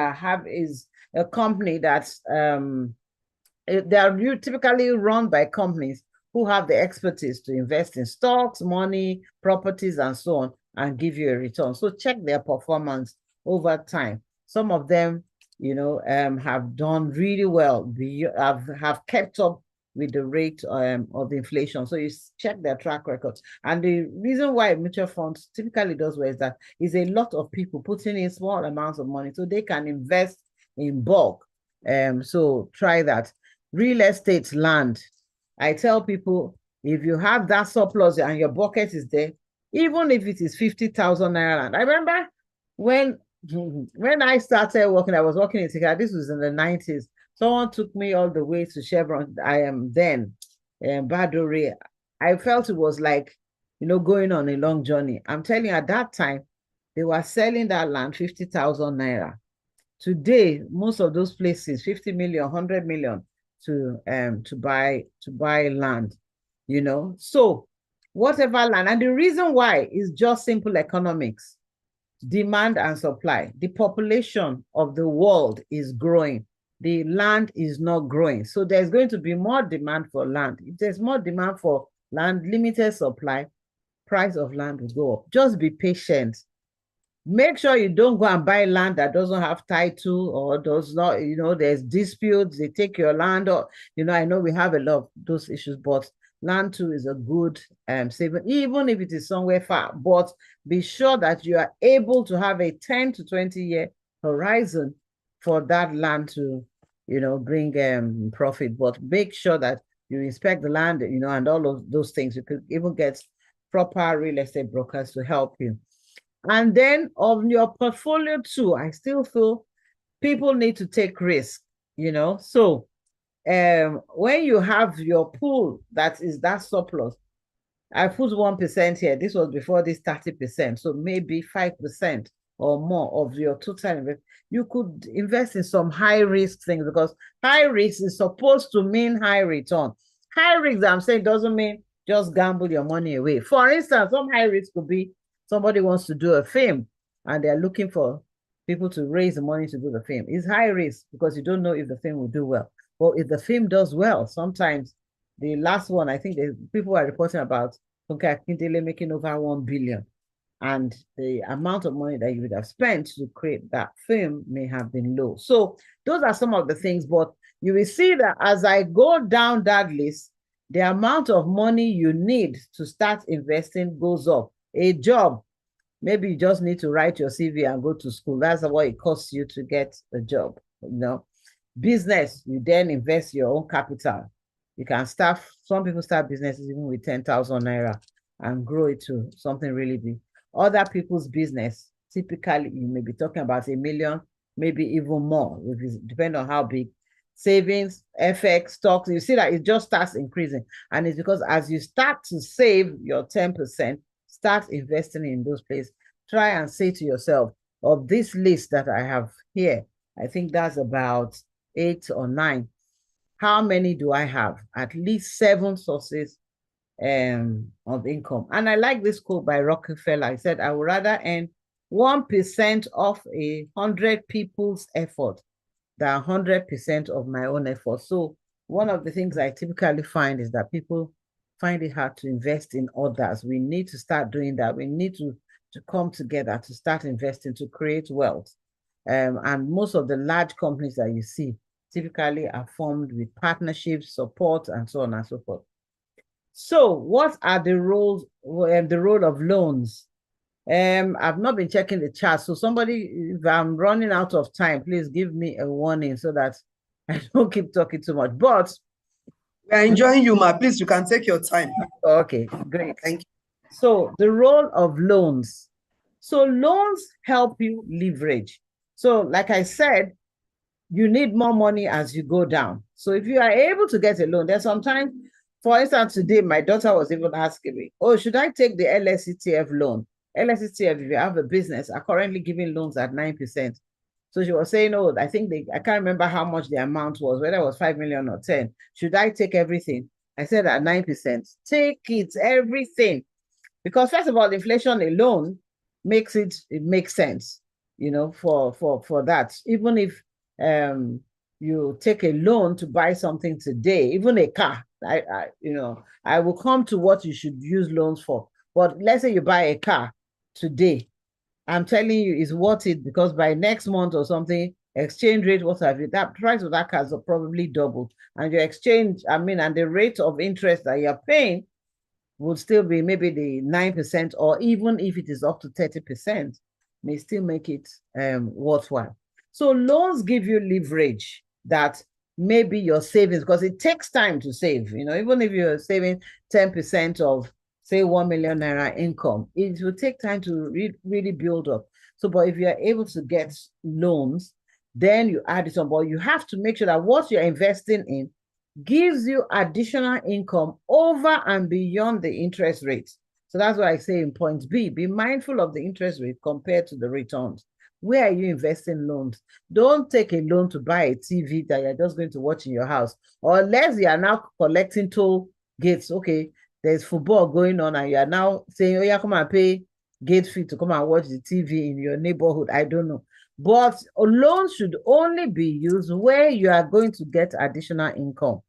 is a company that's they are typically run by companies who have the expertise to invest in stocks, money, properties, and so on, and give you a return. So check their performance over time. Some of them, you know, have done really well. Have kept up with the rate of inflation. So you check their track records. And the reason why mutual funds typically does well is that is a lot of people putting in small amounts of money so they can invest in bulk. So try that. Real estate, land. I tell people, if you have that surplus and your bucket is there, even if it is 50,000 naira land. I remember when I started working, I was working in Tikal. This was in the 90s. Someone took me all the way to Chevron. I am then Badore. I felt it was like, you know, going on a long journey. I'm telling you, at that time, they were selling that land 50,000 naira. Today, most of those places, 50 million, 100 million to buy land, you know. So whatever land, and the reason why is just simple economics, demand and supply. The population of the world is growing. The land is not growing. So there's going to be more demand for land. If there's more demand for land, limited supply, price of land will go up. Just be patient. Make sure you don't go and buy land that doesn't have title or does not, you know, there's disputes, they take your land, or, you know, I know we have a lot of those issues, but land too is a good saving, even if it is somewhere far. But be sure that you are able to have a 10 to 20 year horizon for that land to, bring profit. But make sure that you inspect the land, and all of those things. You could even get proper real estate brokers to help you. And then on your portfolio too, I still feel people need to take risk, So when you have your pool that is that surplus, I put 1% here. This was before this 30%. So maybe 5% or more of your total investment. You could invest in some high risk things, because high risk is supposed to mean high return. High risk, I'm saying, doesn't mean just gamble your money away. For instance, some high risk could be somebody wants to do a film and they're looking for people to raise the money to do the film. It's high risk because you don't know if the film will do well. But if the film does well, sometimes the last one, I think people are reporting about Funke Akindele making over 1 billion. And the amount of money that you would have spent to create that film may have been low. So those are some of the things, but you will see that as I go down that list, the amount of money you need to start investing goes up. A job, maybe you just need to write your CV and go to school. That's what it costs you to get a job, Business, you then invest your own capital. You can start, some people start businesses even with 10,000 naira and grow it to something really big. Other people's business, typically you may be talking about 1 million, maybe even more, depending on how big. Savings, FX, stocks, you see that it just starts increasing. And it's because as you start to save your 10%, start investing in those places. Try and say to yourself, of this list that I have here, I think that's about 8 or 9. How many do I have? At least 7 sources of income. And I like this quote by Rockefeller. He said, I would rather earn 1% of 100 people's effort than 100% of my own effort. So one of the things I typically find is that people find it hard to invest in others. We need to start doing that. We need to come together to start investing, to create wealth. And most of the large companies that you see typically are formed with partnerships, support, and so on and so forth. So what are the roles, the role of loans? I've not been checking the chat. So somebody, if I'm running out of time, please give me a warning so that I don't keep talking too much. But we're enjoying you, Ma. Please, you can take your time. Okay, great. Thank you. So the role of loans. So loans help you leverage. So like I said, you need more money as you go down. So if you are able to get a loan, there's sometimes, for instance, today, my daughter was even asking me, oh, should I take the LSETF loan? LSETF, if you have a business, are currently giving loans at 9%. So she was saying, oh, I think I can't remember how much the amount was, whether it was 5 million or 10. Should I take everything? I said at 9%, take it, everything. Because first of all, inflation alone makes it makes sense, for that. Even if you take a loan to buy something today, even a car, I will come to what you should use loans for. But let's say you buy a car today, I'm telling you, it's worth it, because by next month or something, exchange rate, what have you, that price of that car is probably doubled. And your exchange, and the rate of interest that you're paying would still be maybe the 9%, or even if it is up to 30%, may still make it worthwhile. So loans give you leverage that maybe your savings, because it takes time to save, even if you're saving 10% of, say, 1 million naira income, it will take time to really build up. So, but if you're able to get loans, then you add it on, but you have to make sure that what you're investing in gives you additional income over and beyond the interest rates. So that's why I say in point B, be mindful of the interest rate compared to the returns. Where are you investing loans? Don't take a loan to buy a TV that you're just going to watch in your house, or unless you are now collecting toll gates. Okay, there's football going on and you are now saying, oh yeah, come and pay gate fee to come and watch the TV in your neighborhood. I don't know. But loans should only be used where you are going to get additional income.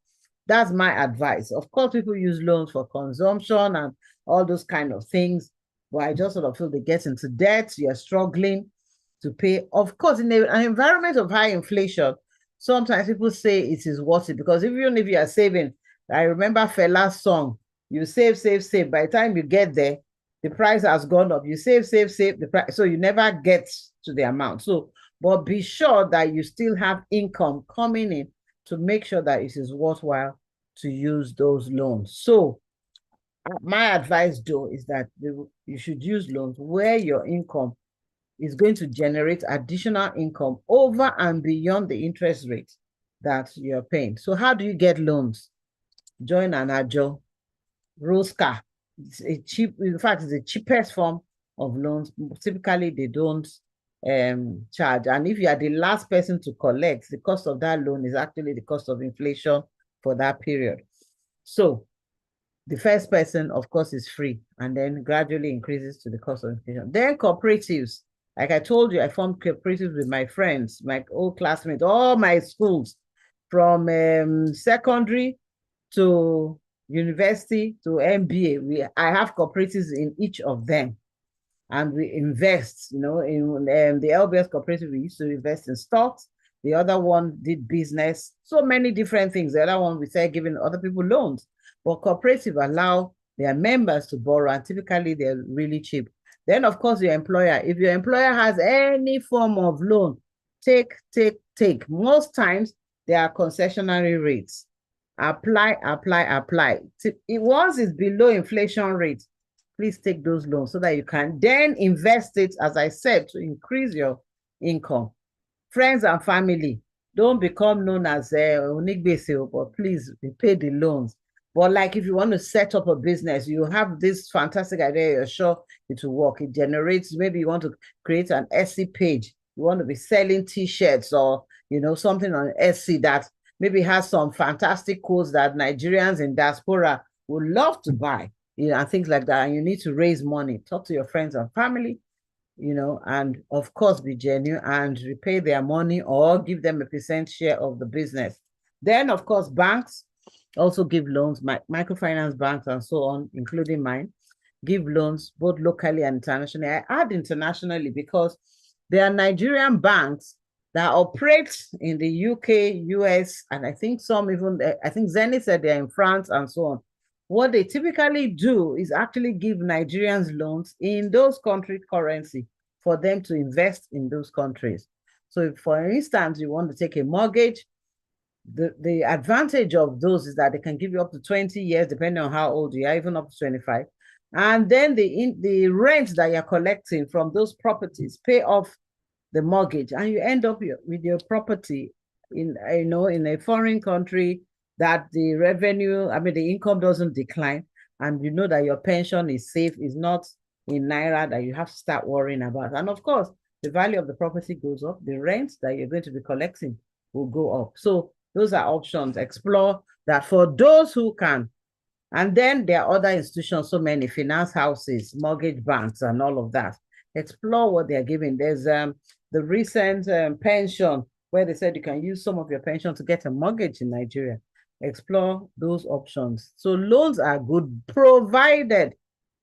That's my advice. Of course, people use loans for consumption and all those kind of things, but I just sort of feel they get into debt, you're struggling to pay. Of course, in an environment of high inflation, sometimes people say it is worth it, because even if you are saving I remember Fela's song, you save, save, save. By the time you get there, the price has gone up. You save, save, save the price. So you never get to the amount. So, but be sure that you still have income coming in to make sure that it is worthwhile to use those loans. So my advice though is that you should use loans where your income is going to generate additional income over and beyond the interest rate that you're paying. So how do you get loans? Join an AJO, Rosca. It's a cheap, in fact, it's the cheapest form of loans. Typically, they don't charge. And if you are the last person to collect, the cost of that loan is actually the cost of inflation for that period. So the first person, of course, is free and then gradually increases to the cost of inflation. Then cooperatives. Like I told you, I formed cooperatives with my friends, my old classmates, all my schools, from secondary to university to MBA. I have cooperatives in each of them. And we invest, in the LBS cooperative, we used to invest in stocks. The other one did business, so many different things. The other one, we started giving other people loans. But cooperative allow their members to borrow, and typically they're really cheap. Then, of course, your employer. If your employer has any form of loan, take. Most times, there are concessionary rates. Apply. Once it's below inflation rate, please take those loans so that you can then invest it, as I said, to increase your income. Friends and family, don't become known as Onigbese, but please repay the loans. But like if you want to set up a business, you have this fantastic idea, you're sure it will work. It generates, maybe you want to create an Etsy page. You want to be selling t-shirts or, something on Etsy that maybe has some fantastic codes that Nigerians in diaspora would love to buy, and things like that. And you need to raise money. Talk to your friends and family, and of course be genuine and repay their money or give them a % share of the business. Then, of course, banks also give loans, microfinance banks and so on, including mine, give loans both locally and internationally. I add internationally because there are Nigerian banks that operate in the UK, US, and I think some even, I think Zenith said they're in France and so on. What they typically do is actually give Nigerians loans in those country currency for them to invest in those countries. So if, for instance, you want to take a mortgage, the advantage of those is that they can give you up to 20 years, depending on how old you are, even up to 25. And then the rent that you're collecting from those properties pay off the mortgage, and you end up with your property in a foreign country that the revenue, the income doesn't decline, and you know that your pension is safe, is not in Naira that you have to start worrying about. And of course, the value of the property goes up, the rent that you're going to be collecting will go up. So those are options. Explore that for those who can. And then there are other institutions, so many finance houses, mortgage banks, and all of that. Explore what they're giving. There's the recent pension where they said you can use some of your pension to get a mortgage in Nigeria. Explore those options. So loans are good, provided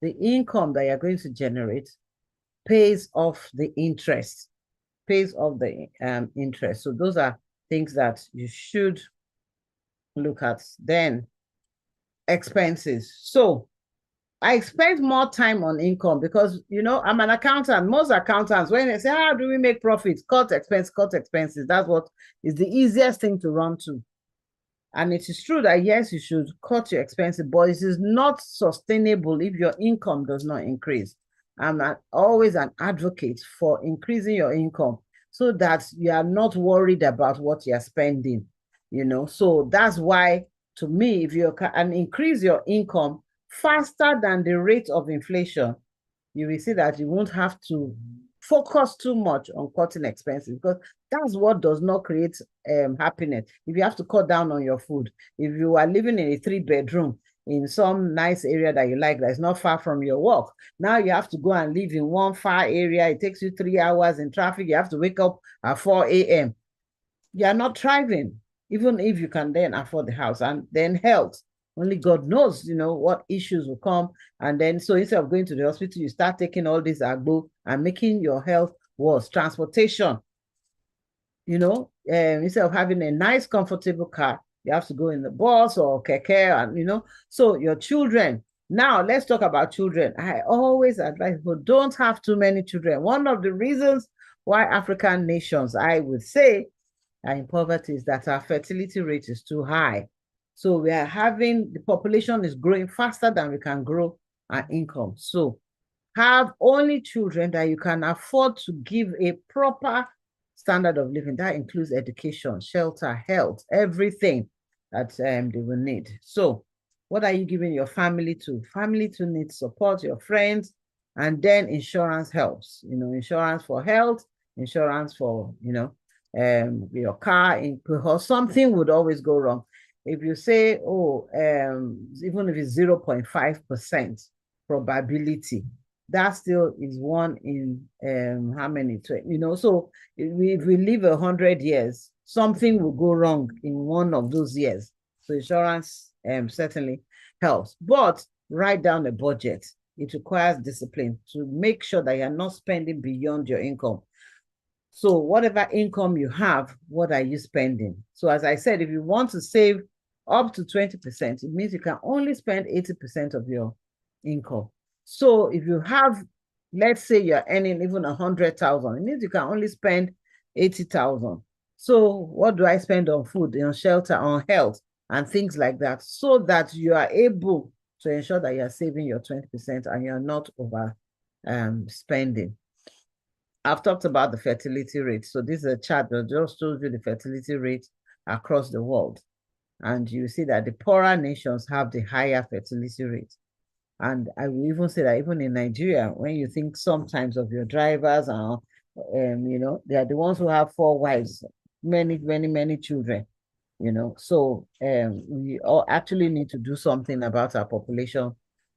the income that you're going to generate pays off the interest, So those are things that you should look at. Then expenses. So I spend more time on income because, I'm an accountant. Most accountants, when they say, how do we make profits? Cut expenses. That's what is the easiest thing to run to. And it is true that, yes, you should cut your expenses, but it is not sustainable if your income does not increase. I'm always an advocate for increasing your income so that you are not worried about what you're spending, So that's why, to me, if you can increase your income faster than the rate of inflation, you will see that you won't have to focus too much on cutting expenses, because that's what does not create happiness. If you have to cut down on your food, if you are living in a 3-bedroom in some nice area that you like, that's not far from your work, now you have to go and live in one far area. It takes you 3 hours in traffic. You have to wake up at 4 a.m. You are not thriving, even if you can then afford the house. And then health. Only God knows, what issues will come. And then, so instead of going to the hospital, you start taking all this agbo and making your health worse. Transportation, instead of having a nice, comfortable car, you have to go in the bus or keke, and so your children. Now let's talk about children. I always advise people, don't have too many children. One of the reasons why African nations, I would say, are in poverty is that our fertility rate is too high. So the population is growing faster than we can grow our income. So have only children that you can afford to give a proper standard of living. That includes education, shelter, health, everything that they will need. So what are you giving your family to? Family to need support, your friends, and then insurance helps. Insurance for health, insurance for, your car, because something would always go wrong. If you say, even if it's 0.5% probability, that still is 1 in how many? So if we live 100 years, something will go wrong in one of those years. So insurance certainly helps, but write down a budget. It requires discipline to make sure that you're not spending beyond your income. So whatever income you have, what are you spending? So as I said, if you want to save up to 20%, it means you can only spend 80% of your income. So if you have, let's say you're earning even 100,000, it means you can only spend 80,000. So what do I spend on food, on shelter, on health, and things like that, so that you are able to ensure that you're saving your 20% and you're not over spending. I've talked about the fertility rate. So this is a chart that just shows you the fertility rate across the world. And you see that the poorer nations have the higher fertility rate. And I will even say that even in Nigeria, when you think sometimes of your drivers, they are the ones who have 4 wives, many, many, many children, So we all actually need to do something about our population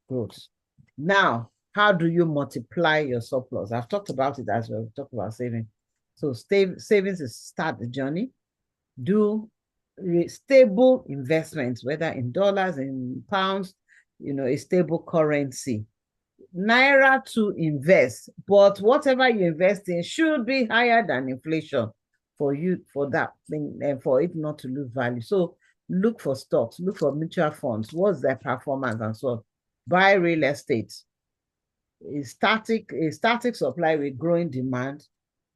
growth. Now, how do you multiply your surplus? I've talked about it as well. We've talked about saving. So savings is start the journey. Do stable investments, whether in dollars, in pounds, a stable currency. Naira to invest, but whatever you invest in should be higher than inflation for that thing, and for it not to lose value. So look for stocks, look for mutual funds, what's their performance, and so on. Buy real estate. A static supply with growing demand,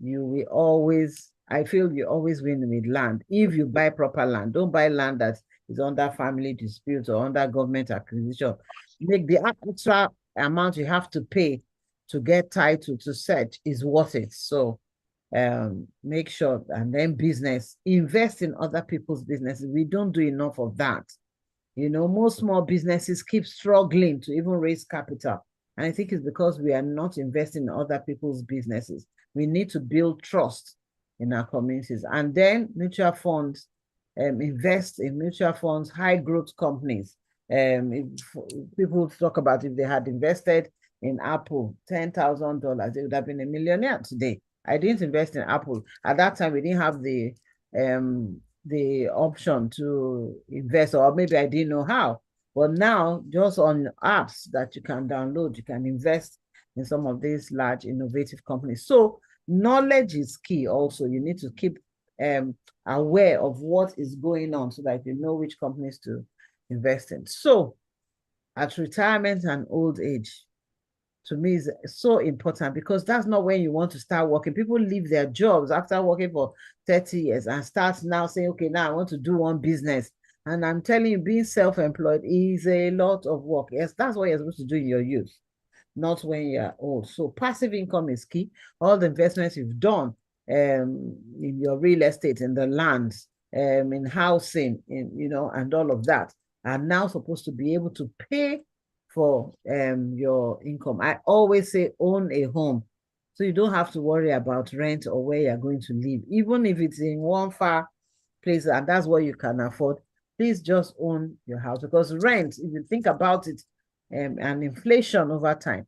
I feel you always win with land. If you buy proper land, don't buy land that is under family disputes or under government acquisition. Make the extra amount you have to pay to get title to search is worth it. So make sure, and then business, invest in other people's businesses. We don't do enough of that. Most small businesses keep struggling to even raise capital. And I think it's because we are not investing in other people's businesses. We need to build trust in our communities. And then mutual funds, invest in mutual funds, high growth companies. If people talk about if they had invested in Apple, $10,000, they would have been a millionaire today. I didn't invest in Apple. At that time, we didn't have the option to invest, or maybe I didn't know how. But now, just on apps that you can download, you can invest in some of these large innovative companies. So knowledge is key also. You need to keep aware of what is going on so that you know which companies to invest in. So at retirement and old age, to me, is so important, because that's not when you want to start working. People leave their jobs after working for 30 years and start now saying, okay, now I want to do one business. And I'm telling you, being self-employed is a lot of work. Yes, that's what you're supposed to do in your youth, not when you're old. So passive income is key. All the investments you've done in your real estate, in the lands, in housing, and all of that are now supposed to be able to pay for your income. I always say own a home, so you don't have to worry about rent or where you're going to live, even if it's in one far place and that's what you can afford. Please just own your house, because rent, if you think about it, and inflation over time,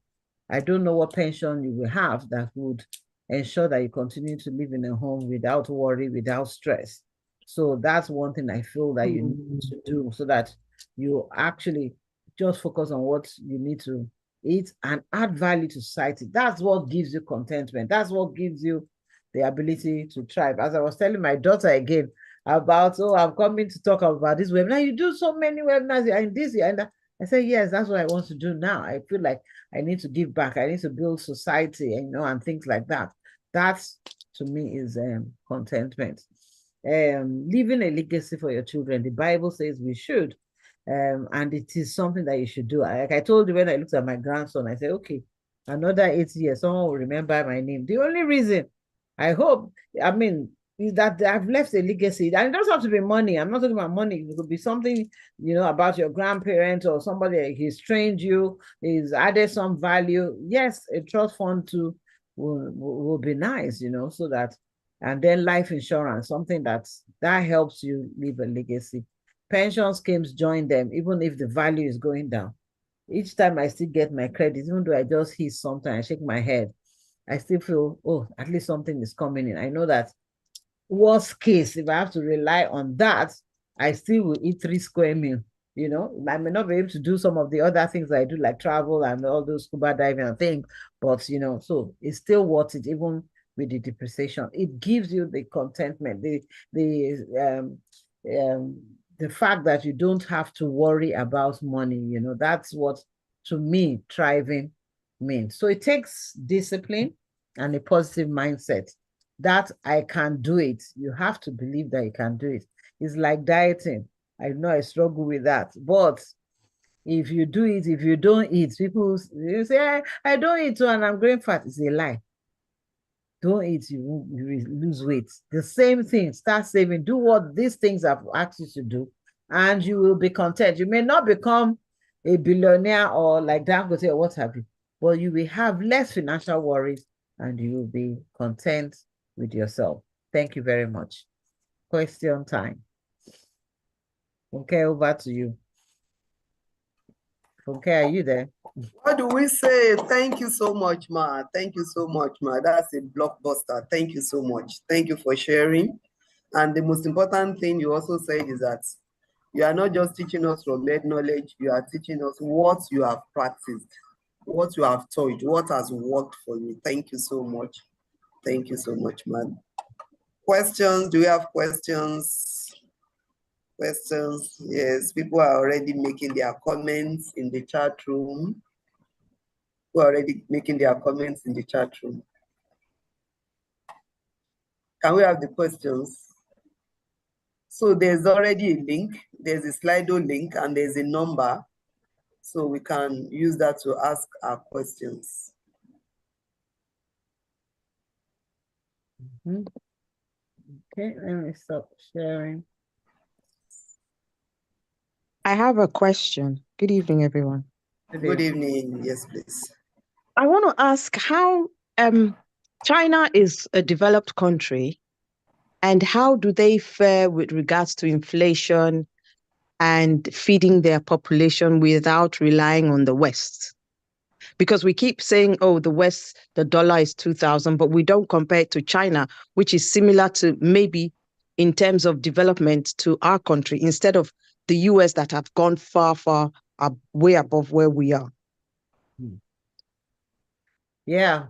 I don't know what pension you will have that would ensure that you continue to live in a home without worry, without stress. So that's one thing I feel that you need to do, so that you actually just focus on what you need to eat and add value to society. That's what gives you contentment. That's what gives you the ability to thrive. As I was telling my daughter again, about, oh, I'm coming to talk about this webinar. You do so many webinars and this and that. I said, yes, that's what I want to do now. I feel like I need to give back. I need to build society, and and things like that. That's, to me, is contentment. Leaving a legacy for your children. The Bible says we should. And it is something that you should do. Like I told you when I looked at my grandson, I said, okay, another 8 years, someone will remember my name. The only reason I hope, is that I've left a legacy. And it doesn't have to be money. I'm not talking about money. It could be something, about your grandparents or somebody. He's trained you, he's added some value. Yes, a trust fund too will be nice, so that, and then life insurance, something that helps you leave a legacy. Pension schemes join them, even if the value is going down. Each time I still get my credit, even though I just hit something, I shake my head, I still feel, oh, at least something is coming in. I know that worst case, if I have to rely on that, I still will eat 3 square meal. I may not be able to do some of the other things I do, like travel and all those scuba diving and things, but so it's still worth it, even with the depreciation. It gives you the contentment, the fact that you don't have to worry about money. That's what, to me, thriving means. So it takes discipline and a positive mindset that I can do it. You have to believe that you can do it. It's like dieting. I know I struggle with that, but if you do it, if you don't eat, people say, I don't eat and I'm growing fat. It's a lie. Don't eat, you will lose weight. The same thing, start saving, do what these things I've asked you to do, and you will be content. You may not become a billionaire or like Dangote or what have you, but you will have less financial worries and you will be content with yourself. Thank you very much. Question time. Okay, over to you. Okay, are you there? What do we say? Thank you so much, Ma. Thank you so much, Ma. That's a blockbuster. Thank you so much. Thank you for sharing. And the most important thing you also said is that you are not just teaching us from head knowledge, you are teaching us what you have practiced, what you have taught, what has worked for you. Thank you so much. Thank you so much, man. Questions? Do we have questions? Questions? Yes, people are already making their comments in the chat room. People are already making their comments in the chat room. Can we have the questions? So there's already a link. There's a Slido link and there's a number. So we can use that to ask our questions. Mm-hmm. Okay, let me stop sharing. I have a question. Good evening, everyone. Good evening. Yes, please. I want to ask how China is a developed country, and how do they fare with regards to inflation and feeding their population without relying on the West? Because we keep saying, oh, the West, the dollar is 2,000, but we don't compare it to China, which is similar to maybe in terms of development to our country, instead of the US that have gone far, far way above where we are. Yeah.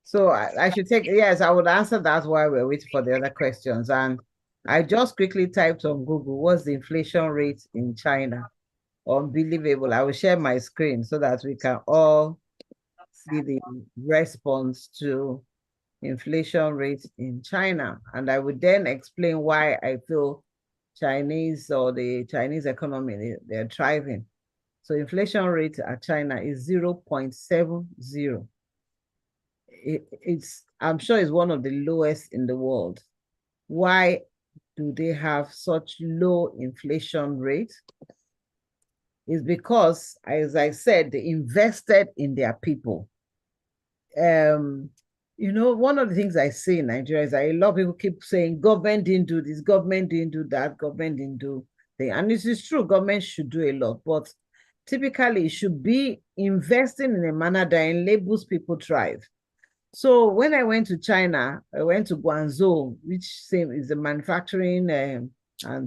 So I should take, yes, I would answer that while we're waiting for the other questions. And I just quickly typed on Google, what's the inflation rate in China? Unbelievable. I will share my screen so that we can all see the response to inflation rate in China. And I would then explain why I feel Chinese or the Chinese economy, they're thriving. So inflation rate at China is 0.70. I'm sure it's one of the lowest in the world. Why do they have such low inflation rate? It's because, as I said, they invested in their people. One of the things I see in Nigeria is a lot of people keep saying government didn't do this, government didn't do that, government didn't do that. And this is true, government should do a lot, but typically it should be investing in a manner that enables people to thrive. So when I went to China, I went to Guangzhou, which is a manufacturing and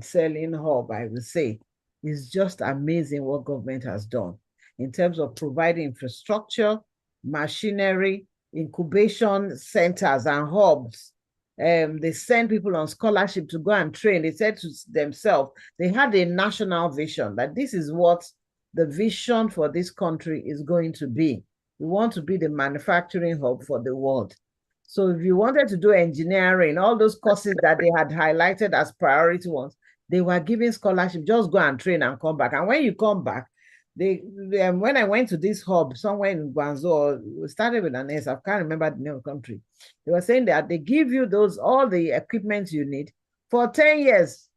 selling hub, I would say. It's just amazing what government has done in terms of providing infrastructure, machinery, incubation centers and hubs they send people on scholarship to go and train. They said to themselves, they had a national vision that this is what the vision for this country is going to be. We want to be the manufacturing hub for the world. So if you wanted to do engineering, all those courses that they had highlighted as priority ones, they were giving scholarship, just go and train and come back. And when you come back, when I went to this hub somewhere in Guangzhou, we started with an S, I can't remember the name of the country. They were saying that they give you all the equipment you need for 10 years.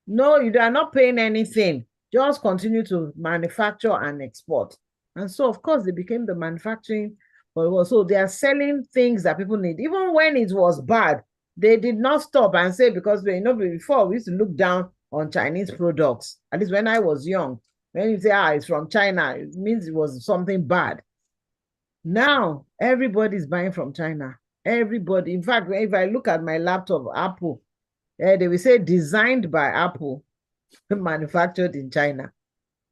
No, you are not paying anything. Just continue to manufacture and export. And so, of course, they became the manufacturing. So they are selling things that people need. Even when it was bad, they did not stop and say, because before we used to look down on Chinese products, at least when I was young. When you say, it's from China, it means it was something bad. Now, everybody's buying from China. Everybody. In fact, if I look at my laptop, Apple, they will say designed by Apple, manufactured in China.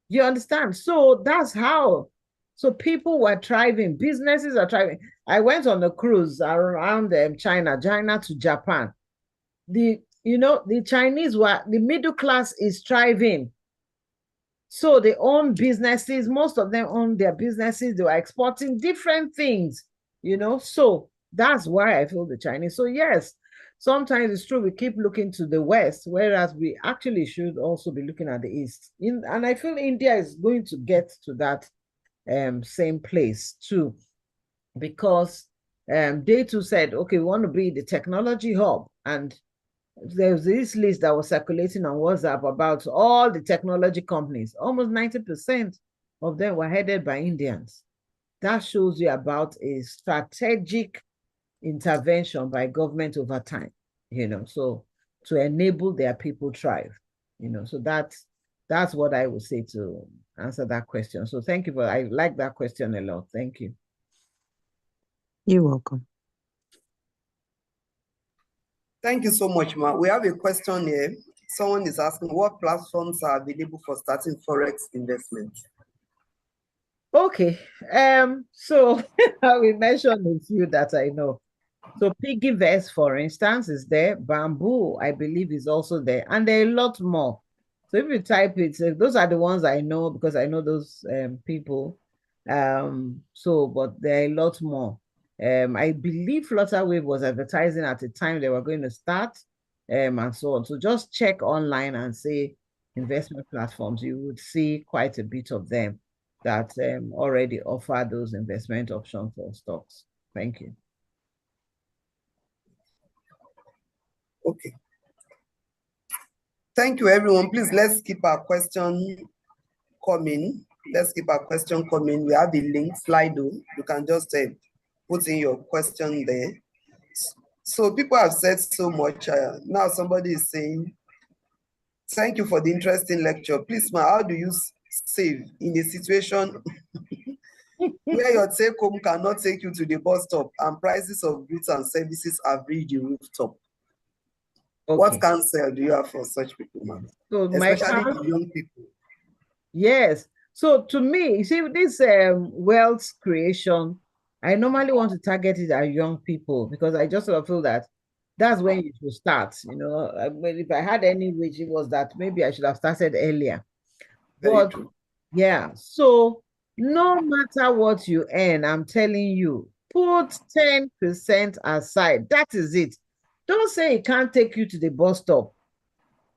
You understand? So that's how. So people were thriving. Businesses are thriving. I went on a cruise around China to Japan. The Chinese the middle class is thriving. So they own businesses. Most of them own their businesses. They were exporting different things, So that's why I feel the Chinese. So yes, sometimes it's true we keep looking to the West, whereas we actually should also be looking at the East. And I feel India is going to get to that same place too, because they too said, okay, we want to be the technology hub. And there's this list that was circulating on WhatsApp about all the technology companies. Almost 90% of them were headed by Indians. That shows you about a strategic intervention by government over time, so to enable their people thrive, so that's what I would say to answer that question. So thank you I like that question a lot. Thank you. You're welcome. Thank you so much, Ma. We have a question here. Someone is asking, what platforms are available for starting Forex investment? Okay, so we mentioned a few that I know. So Piggyvest, for instance, is there. Bamboo, I believe, is also there. And there are a lot more. So if you type it, those are the ones I know because I know those people. But there are a lot more. I believe Flutterwave was advertising at the time they were going to start, and so on. So just check online and say investment platforms. You would see quite a bit of them that already offer those investment options for stocks. Thank you. Okay. Thank you, everyone. Please, let's keep our question coming. Let's keep our question coming. We have the link, Slido. You can just put in your question there. So people have said so much. Now somebody is saying, thank you for the interesting lecture. Please, Ma, how do you save in a situation where your take home cannot take you to the bus stop and prices of goods and services have reached the rooftop? Okay. What counsel do you have for such people, ma'am? So especially the young people. Yes. So to me, you see, this wealth creation, I normally want to target it at young people because I just sort of feel that that's when you should start. If I had any wish, it was that maybe I should have started earlier. Very true. Yeah. So no matter what you earn, I'm telling you, put 10% aside. That is it. Don't say it can't take you to the bus stop.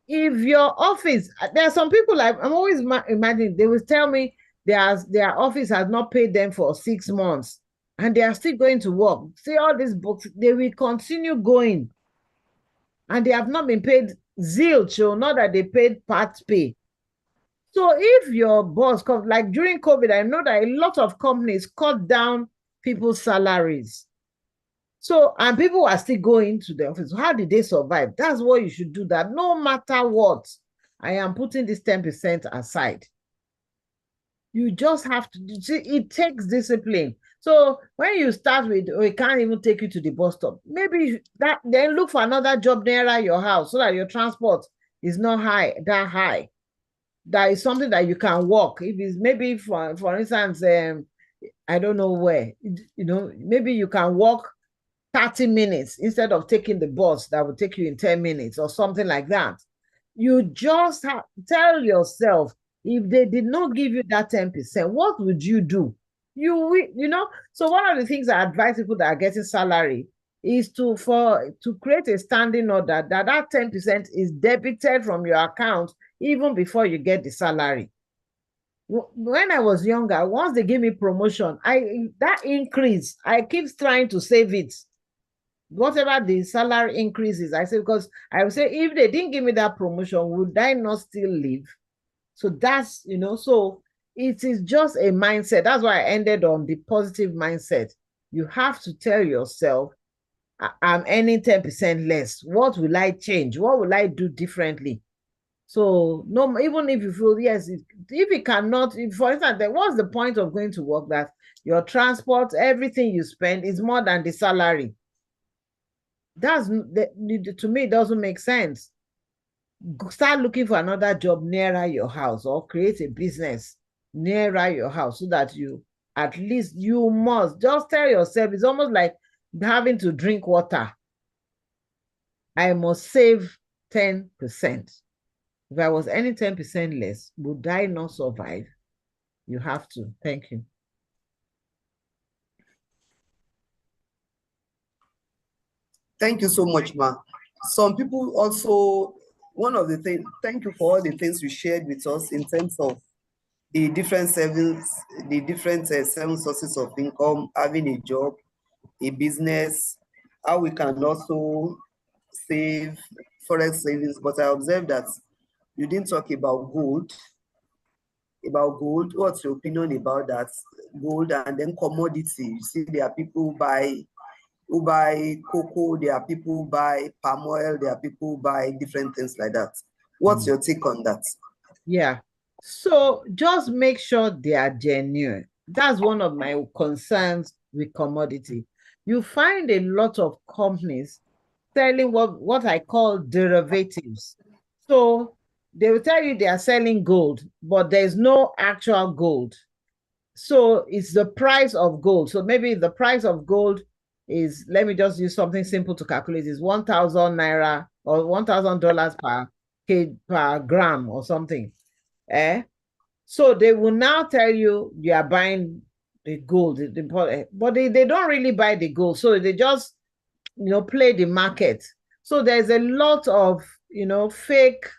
If your office, there are some people I'm always imagining, they will tell me their office has not paid them for 6 months and they are still going to work. See all these books, they will continue going. And they have not been paid zilch, or not that they paid part pay. So if your boss comes, like during COVID, I know that a lot of companies cut down people's salaries. So, and people are still going to the office. How did they survive? That's what you should do, that no matter what, I am putting this 10% aside. You just have to, see, it takes discipline. So when you start with, it can't even take you to the bus stop, maybe then look for another job nearer your house so that your transport is not that high. That is something that you can walk. If it's maybe, for instance, I don't know where, maybe you can walk 30 minutes instead of taking the bus that would take you in 10 minutes or something like that. You just have tell yourself, if they did not give you that 10%, what would you do? You know, so one of the things I advise people that are getting salary is to create a standing order that 10% is debited from your account even before you get the salary. When I was younger, once they give me promotion, that increase, I keep trying to save it. Whatever the salary increases, I say, because I would say, if they didn't give me that promotion, would I not still live? So that's, you know, so it is just a mindset. That's why I ended on the positive mindset. You have to tell yourself, I'm earning 10% less. What will I change? What will I do differently? So no, even if you feel, yes, if it cannot, for instance, then what's the point of going to work that your transport, everything you spend is more than the salary? To me, it doesn't make sense. Start looking for another job nearer your house, or create a business nearer your house, so that at least you must just tell yourself, it's almost like having to drink water. I must save 10%. If I was earning 10% less, would I not survive? You have to. Thank you. Thank you so much, Ma. Some people also, one of the things, thank you for all the things you shared with us in terms of the different seven sources of income, having a job, a business, how we can also save, forex savings. But I observed that you didn't talk about gold. What's your opinion about that? Gold, and then commodity. You see, there are people who buy cocoa, there are people who buy palm oil, there are people who buy different things like that. What's your take on that? Yeah. So just make sure they are genuine. That's one of my concerns with commodity. You find a lot of companies selling what I call derivatives. So they will tell you they are selling gold, but there's no actual gold. So it's the price of gold. So maybe the price of gold is, let me just use something simple to calculate, is 1,000 naira or $1,000 per gram or something. So they will now tell you are buying the gold, but they don't really buy the gold. So they just, play the market. So there's a lot of, fake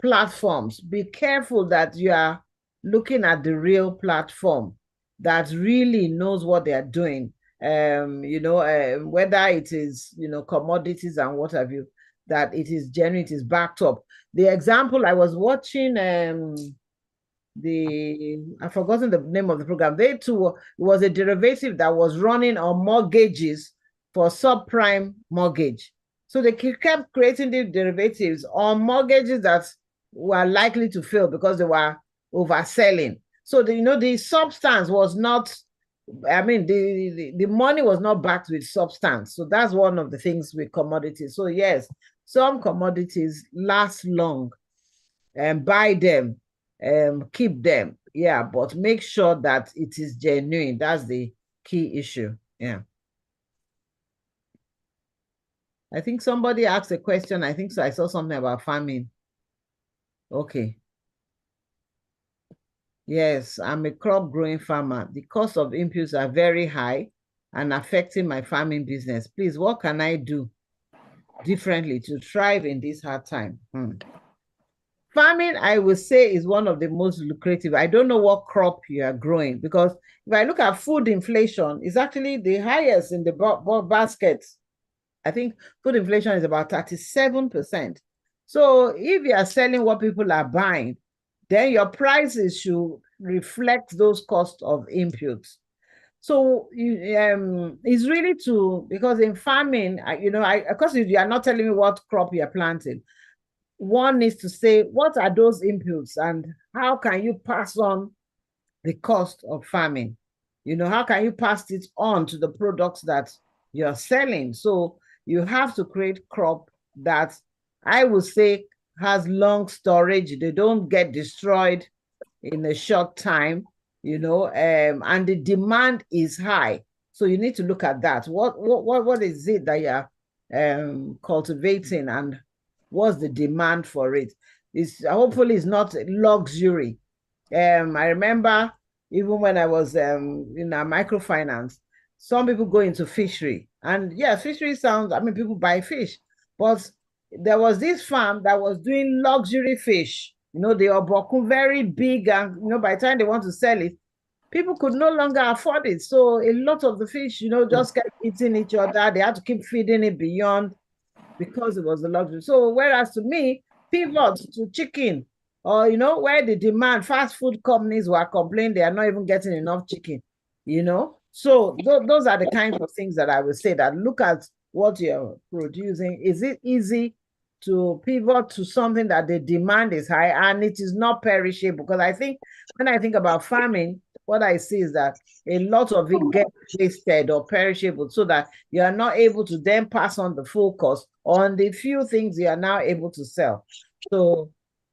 platforms. Be careful that you are looking at the real platform that really knows what they are doing. Whether it is, commodities and what have you, that it is genuine, it is backed up. The example, I was watching I've forgotten the name of the program. It was a derivative that was running on mortgages for subprime mortgage. So they kept creating the derivatives on mortgages that were likely to fail because they were overselling. So the substance was not, the money was not backed with substance. So that's one of the things with commodities. So yes, some commodities last long, and buy them, keep them. Yeah, but make sure that it is genuine. That's the key issue. Yeah. I think somebody asked a question. I think so. I saw something about farming. Okay. Yes, I'm a crop growing farmer. The cost of inputs are very high and affecting my farming business. Please, what can I do differently to thrive in this hard time? Farming, I would say, is one of the most lucrative. I don't know what crop you are growing, because if I look at food inflation, it's actually the highest in the basket. I think food inflation is about 37%. So if you are selling what people are buying, then your prices should reflect those costs of inputs. So it's really because in farming, of course, you are not telling me what crop you're planting. One needs to say, what are those inputs and how can you pass on the cost of farming? How can you pass it on to the products that you're selling? So you have to create crop that I would say has long storage. They don't get destroyed in a short time, and the demand is high. So you need to look at that. What is it that you're cultivating, and what's the demand for it? It's hopefully it's not luxury. I remember even when I was in a microfinance, some people go into fishery, and yeah, fishery sounds, I mean, people buy fish, but there was this farm that was doing luxury fish. You know, they are very big, and you know, by the time they want to sell it, people could no longer afford it. So a lot of the fish, you know, just kept eating each other. They had to keep feeding it beyond because it was a luxury. So whereas to me, pivot to chicken, or you know, where the demand, fast food companies were complaining they are not even getting enough chicken, you know. So those are the kinds of things that I would say, that look at what you're producing. Is it easy to pivot to something that the demand is high and it is not perishable? Because I think when I think about farming, what I see is that a lot of it gets wasted or perishable, so that you are not able to then pass on the full cost on the few things you are now able to sell. So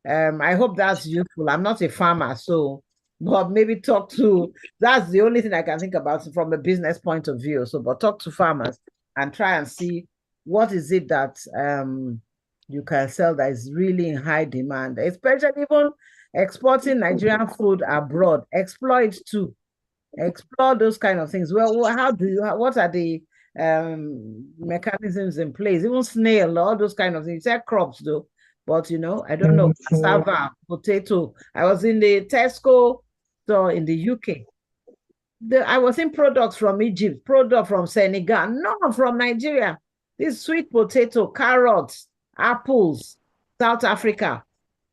I hope that's useful. I'm not a farmer, so but maybe talk to, that's the only thing I can think about from a business point of view. So, but talk to farmers and try and see what is it that you can sell that is really in high demand, especially even exporting Nigerian food abroad. Explore it too. Explore those kind of things. Well, how do you, what are the mechanisms in place? Even snail, all those kind of things. You said crops though, but you know, I don't know, cassava, potato. I was in the Tesco store in the UK. I was in products from Egypt, product from Senegal, none from Nigeria. This sweet potato, carrots, apples, South Africa,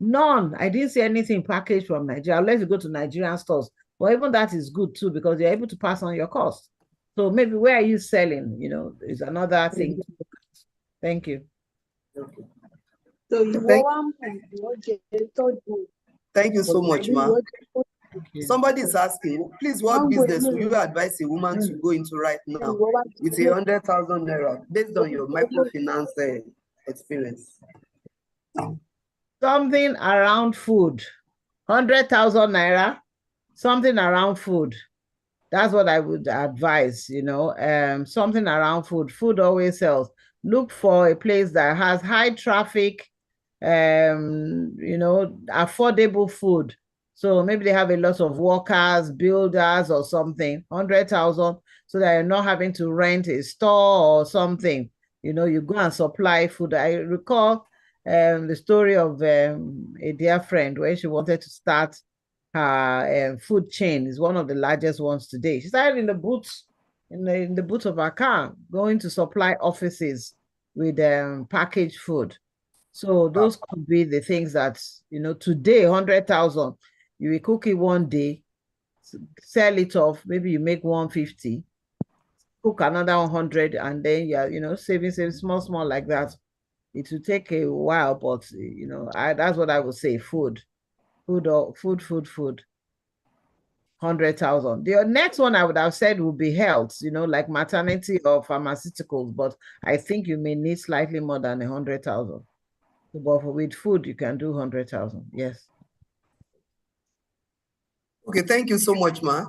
none. I didn't see anything packaged from Nigeria unless you go to Nigerian stores. But even that is good too, because you're able to pass on your cost. So maybe where are you selling? You know, is another thing. Thank you. So thank you so much, Ma. Somebody is asking, please, what business would you advise a woman to go into right now with 100,000 naira based on your microfinance experience? Something around food. 100,000 naira, something around food. That's what I would advise, you know, something around food. Food always sells. Look for a place that has high traffic, you know, affordable food. So maybe they have a lot of workers, builders or something, 100,000, so that you're not having to rent a store or something. You know, you go and supply food. I recall the story of a dear friend where she wanted to start her food chain. Is one of the largest ones today. She started in the boots, in the boot of her car, going to supply offices with packaged food. So those could be the things that, you know, today, 100,000, you will cook it one day, sell it off, maybe you make 150, cook another 100, and then you're, you know, saving small like that. It will take a while, but you know, that's what I would say. Food. 100,000. The next one I would have said would be health, you know, like maternity or pharmaceuticals, but I think you may need slightly more than 100,000. But with food, you can do 100,000. Yes. Okay, thank you so much, Ma.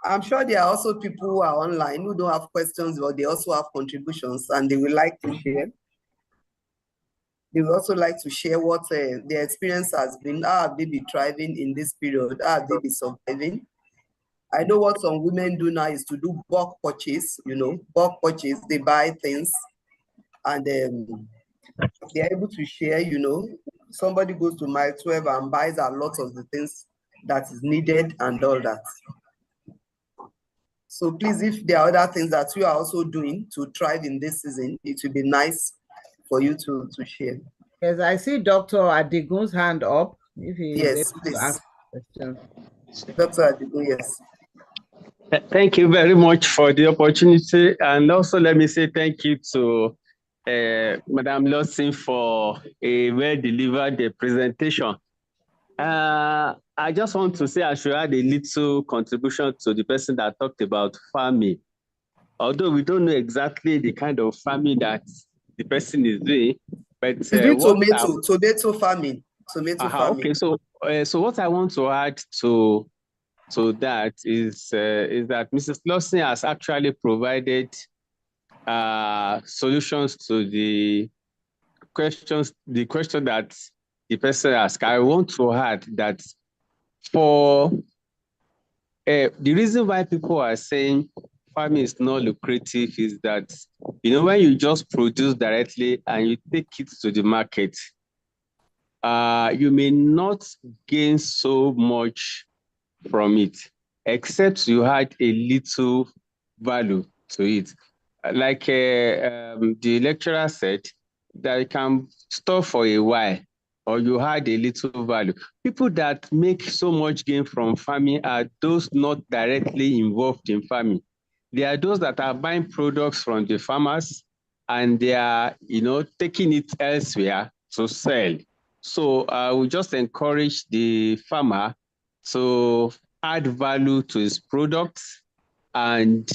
I'm sure there are also people who are online who don't have questions, but they also have contributions and they would like to share. They would also like to share what their experience has been. How have they been thriving in this period? How have they been surviving? I know what some women do now is to do bulk purchase, you know, bulk purchase. They buy things and they're able to share, you know. Somebody goes to Mile 12 and buys a lot of the things that is needed and all that. So please, if there are other things that you are also doing to thrive in this season, it would be nice for you to share. Yes, I see Dr. Adigun's hand up. If he yes, please. Ask questions. Dr. Adigun, yes. Thank you very much for the opportunity. And also let me say thank you to Madam Lawson for a well-delivered presentation. I just want to say I should add a little contribution to the person that talked about farming. Although we don't know exactly the kind of farming that the person is doing, but tomato farming. Tomato farming. Okay, so what I want to add to to that is that Mrs. Lawson has actually provided solutions to the question that the person asked. I want to add that for the reason why people are saying farming is not lucrative is that, when you just produce directly and you take it to the market, you may not gain so much from it, except you had a little value to it. Like the lecturer said, that you can store for a while, or you had a little value. People that make so much gain from farming are those not directly involved in farming. They are those that are buying products from the farmers and they are, taking it elsewhere to sell. So I would just encourage the farmer to add value to his products, and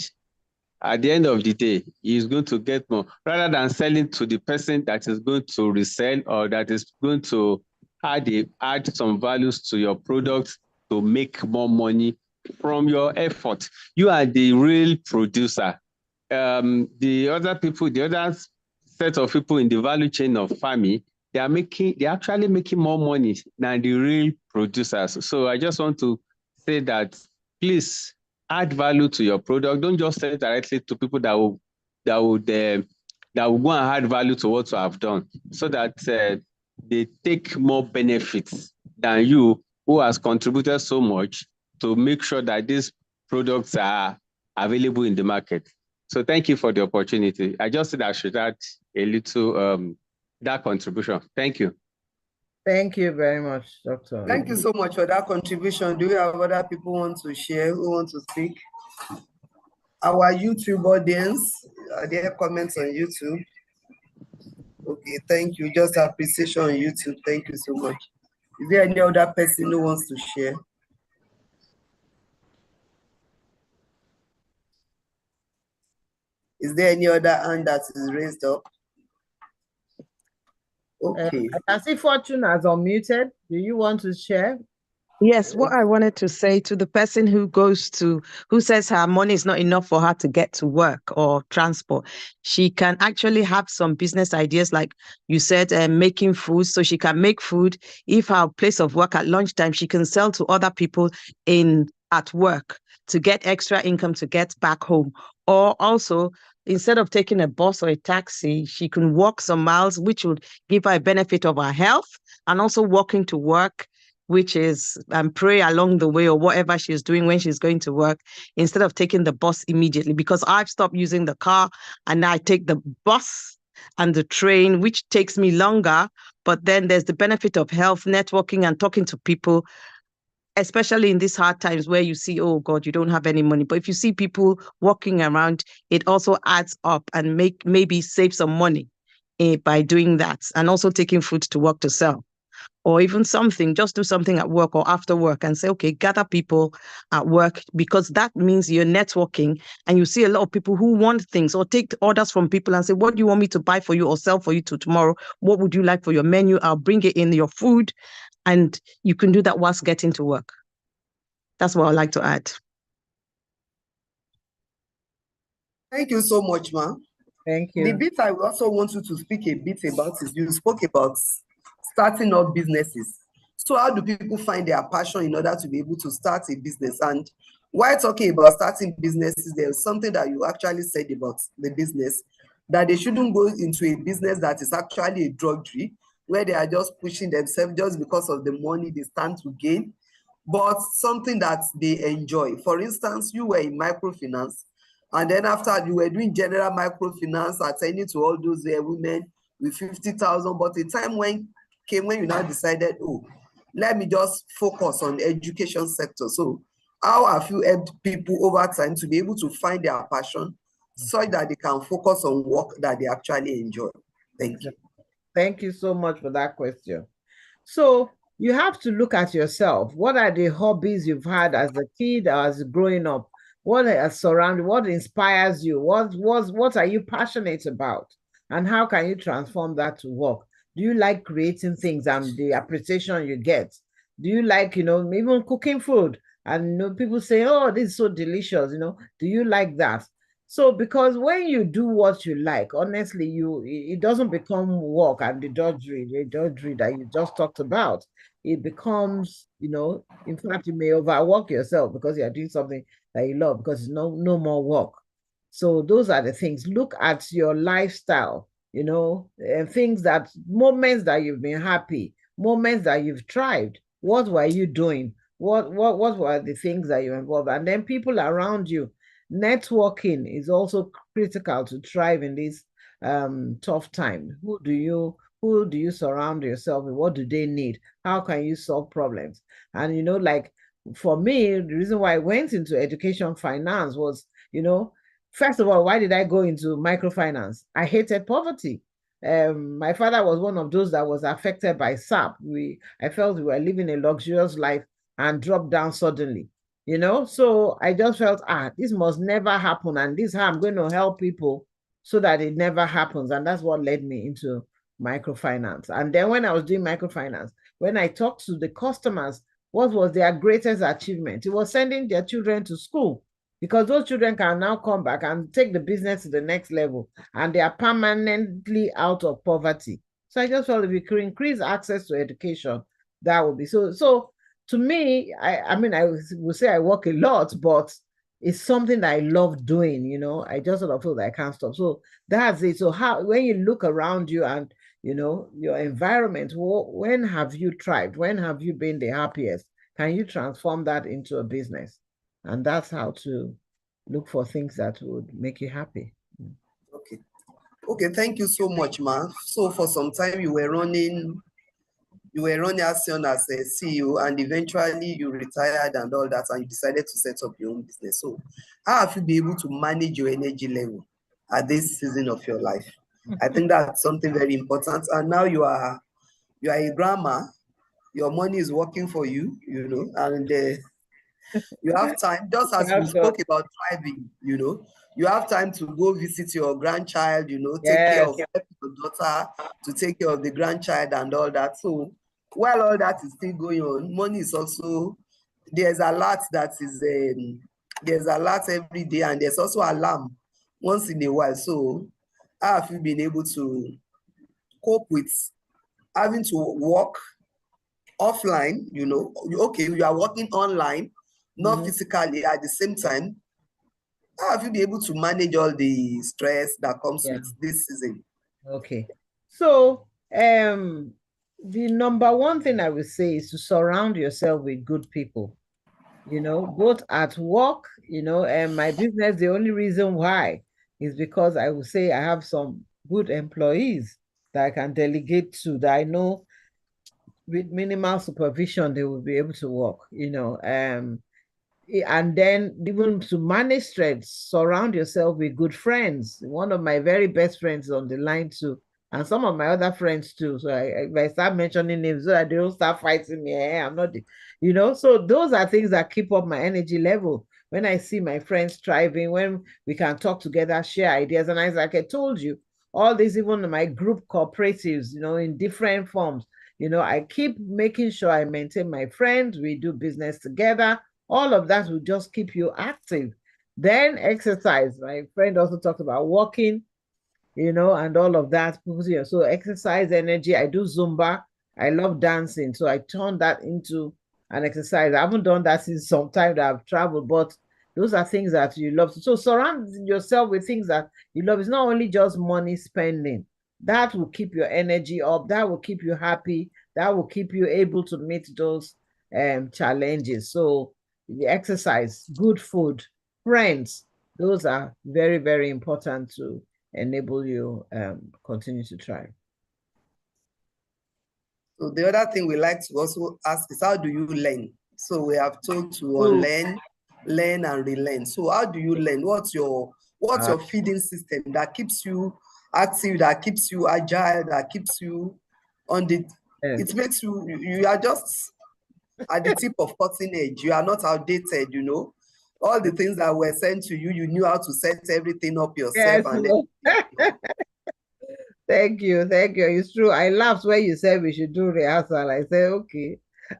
at the end of the day, he's going to get more, rather than selling to the person that is going to resell or that is going to add some values to your products to make more money from your effort. You are the real producer. The other set of people in the value chain of farming, they're actually making more money than the real producers. So I just want to say that, please add value to your product. Don't just sell it directly to people that will go and add value to what you have done, so that they take more benefits than you, who has contributed so much to make sure that these products are available in the market. So thank you for the opportunity. I just said I should add a little that contribution. Thank you. Thank you very much, Dr. Thank you so much for that contribution. Do we have other people who want to share, who want to speak? Our YouTube audience, are there comments on YouTube? Okay, thank you. Just appreciation on YouTube. Thank you so much. Is there any other person who wants to share? Is there any other hand that is raised up? Okay. I can see Fortune has unmuted. Do you want to share? Yes, what I wanted to say to the person who says her money is not enough for her to get to work or transport, she can actually have some business ideas, like you said, making food. So she can make food. If her place of work at lunchtime, she can sell to other people at work to get extra income to get back home. Or also, instead of taking a bus or a taxi, she can walk some miles, which would give her a benefit of her health, and also walking to work, which is pray along the way or whatever she's doing when she's going to work, instead of taking the bus immediately. Because I've stopped using the car and I take the bus and the train, which takes me longer. But then there's the benefit of health, networking, and talking to people, especially in these hard times where you see, oh God, you don't have any money. But if you see people walking around, it also adds up and maybe save some money by doing that, and also taking food to work to sell. Or even just do something at work or after work and say, okay, gather people at work, because that means you're networking, and you see a lot of people who want things, or take orders from people and say, what do you want me to buy for you or sell for you tomorrow? What would you like for your menu? I'll bring it in, your food. And you can do that whilst getting to work. That's what I'd like to add. Thank you so much, ma. Thank you. The bit I also want you to speak a bit about is, you spoke about starting up businesses. So how do people find their passion in order to be able to start a business? And while talking about starting businesses, there's something that you actually said about the business, that they shouldn't go into a business that is actually a drudgery, where they are just pushing themselves just because of the money they stand to gain, but something that they enjoy. For instance, you were in microfinance, and then after you were doing general microfinance, attending to all those women with 50,000, but the time came when you now decided, oh, let me just focus on the education sector. So how have you helped people over time to be able to find their passion so that they can focus on work that they actually enjoy? Thank you. Thank you so much for that question. So you have to look at yourself. What are the hobbies you've had as a kid or as growing up? What inspires you? What are you passionate about? And how can you transform that to work? Do you like creating things and the appreciation you get? Do you like, even cooking food And you know, people say, oh, this is so delicious, you know, do you like that? So because when you do what you like, honestly, it doesn't become work and the drudgery that you just talked about. It becomes, you know, in fact, you may overwork yourself because you're doing something that you love because it's no more work. So those are the things. Look at your lifestyle, you know, and things that moments that you've been happy, moments that you've thrived. What were you doing? What were the things that you involved? And then people around you. Networking is also critical to thrive in this tough time. Who do you surround yourself with? What do they need? How can you solve problems? And you know, like for me, the reason why I went into education finance was, you know, first of all, why did I go into microfinance? I hated poverty. My father was one of those that was affected by SAP. I felt we were living a luxurious life and dropped down suddenly, you know. So I just felt, this must never happen, and this is how I'm going to help people so that it never happens. And that's what led me into microfinance. And then when I was doing microfinance, when I talked to the customers, what was their greatest achievement? It was sending their children to school, because those children can now come back and take the business to the next level, and they are permanently out of poverty. So I just felt if we could increase access to education, that would be so. To me, I mean, I would say I work a lot, but it's something that I love doing, you know. I just sort of feel that I can't stop. So that's it. So how, when you look around you and, you know, your environment, when have you thrived? When have you been the happiest? Can you transform that into a business? And that's how to look for things that would make you happy. Okay. Okay, thank you so much, ma. So for some time you were running Action as a CEO, and eventually you retired and all that, and you decided to set up your own business. So how have you been able to manage your energy level at this season of your life? I think that's something very important. And now you are a grandma, your money is working for you, you know, and you have time, just as we spoke about thriving, you know, you have time to go visit your grandchild, you know, take care of your daughter, to take care of the grandchild and all that. So while all that is still going on, money is also, there's a lot that is, there's a lot every day, and there's also alarm once in a while. So how have you been able to cope with having to work offline, you know? Okay, you are working online, not physically at the same time. How have you been able to manage all the stress that comes with this season? Okay. So the number one thing I would say is to surround yourself with good people, you know, both at work, you know, and my business. The only reason why is because I would say I have some good employees that I can delegate to, that I know with minimal supervision they will be able to work, you know. And then even to manage stress, surround yourself with good friends. One of my very best friends is on the line too, and some of my other friends too. So if I start mentioning names, so that they don't start fighting me, I'm not, you know. So those are things that keep up my energy level. When I see my friends thriving, when we can talk together, share ideas, and like I told you, all these, even my group cooperatives, you know, in different forms, you know, I keep making sure I maintain my friends. We do business together. All of that will just keep you active. Then exercise. My friend also talked about walking, you know, and all of that. So exercise, energy. I do Zumba. I love dancing. So I turned that into an exercise. I haven't done that since some time that I've traveled, but those are things that you love. So surround yourself with things that you love. It's not only just money spending. That will keep your energy up. That will keep you happy. That will keep you able to meet those challenges. So the exercise, good food, friends, those are very, very important to enable you continue to thrive. So the other thing we like to also ask is, how do you learn? So we have told to unlearn, learn and relearn. So how do you learn? What's your feeding system that keeps you active, that keeps you agile, that keeps you on the, it makes you are just at the tip of cutting edge. You are not outdated, you know. All the things that were sent to you, you knew how to set everything up yourself. Yes, Thank you. It's true. I laughed when you said we should do rehearsal. I said, okay.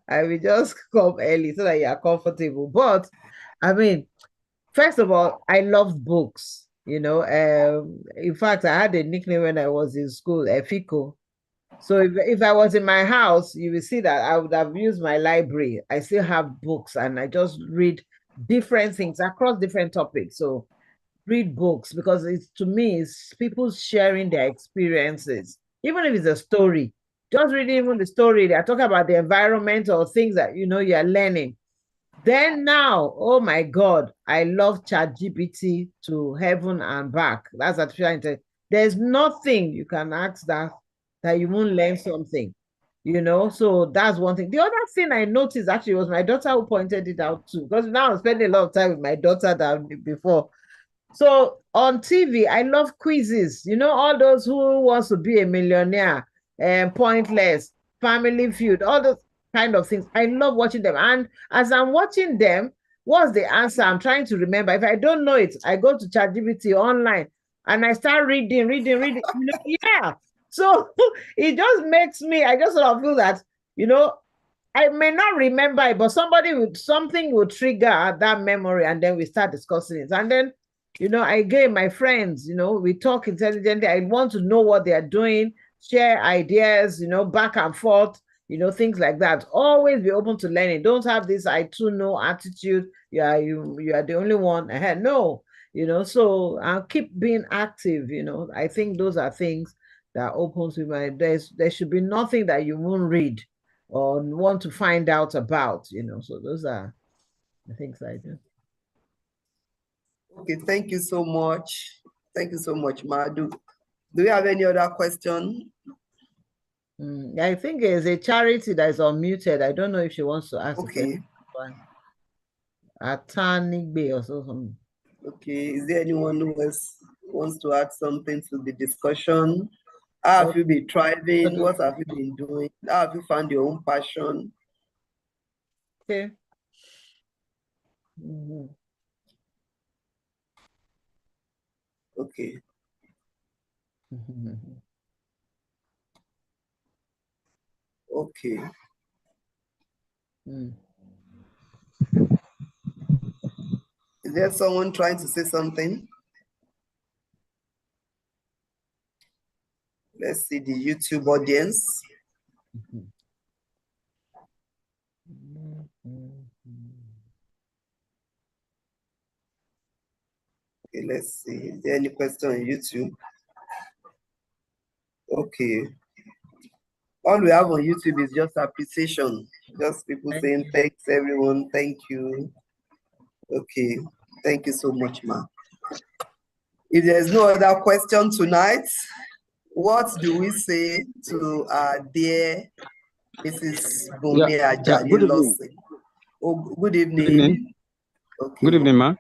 I will just come early so that you are comfortable. But I mean, first of all, I love books. In fact, I had a nickname when I was in school, Efiko. So if I was in my house, you will see that I would have used my library. I still have books and I just read different things across different topics. So read books because to me, it's people sharing their experiences. Even if it's a story, just reading even the story, they're talking about the environment or things that you're learning. Then now, oh my God, I love ChatGPT to heaven and back. That's artificial intelligence. There's nothing you can ask that you won't learn something, So that's one thing. The other thing I noticed actually was my daughter who pointed it out too, because now I'm spending a lot of time with my daughter than before. So on TV, I love quizzes. All those who wants to be a millionaire, and Pointless, Family Feud, all those kind of things. I love watching them. And as I'm watching them, what's the answer? I'm trying to remember. If I don't know it, I go to ChatGPT online and I start reading. Yeah. So it just makes me, I just sort of feel that, I may not remember it, but something will trigger that memory, and then we start discussing it. And then, again, my friends, we talk intelligently. I want to know what they are doing, share ideas, back and forth, things like that. Always be open to learning. Don't have this I too know attitude. You are the only one ahead. No, so I'll keep being active. I think those are things that opens with my, there should be nothing that you won't read or want to find out about, so those are the things I do. Okay, thank you so much. Thank you so much, Madu. Do you have any other question? I think there's a Charity that is unmuted. I don't know if she wants to ask. Okay. Atanigbe or something. Okay, is there anyone who else wants to add something to the discussion? How have you been thriving? What have you been doing? How have you found your own passion? Okay. Okay. Okay. Is there someone trying to say something? Let's see the YouTube audience. Okay, let's see. Is there any question on YouTube? Okay. All we have on YouTube is just appreciation. Just people saying thanks, everyone. Thank you. Okay. Thank you so much, ma. If there's no other question tonight, what do we say to our dear Mrs. Bunmi Ajani Lawson? Oh, good evening. Good evening. Okay. Good evening, ma.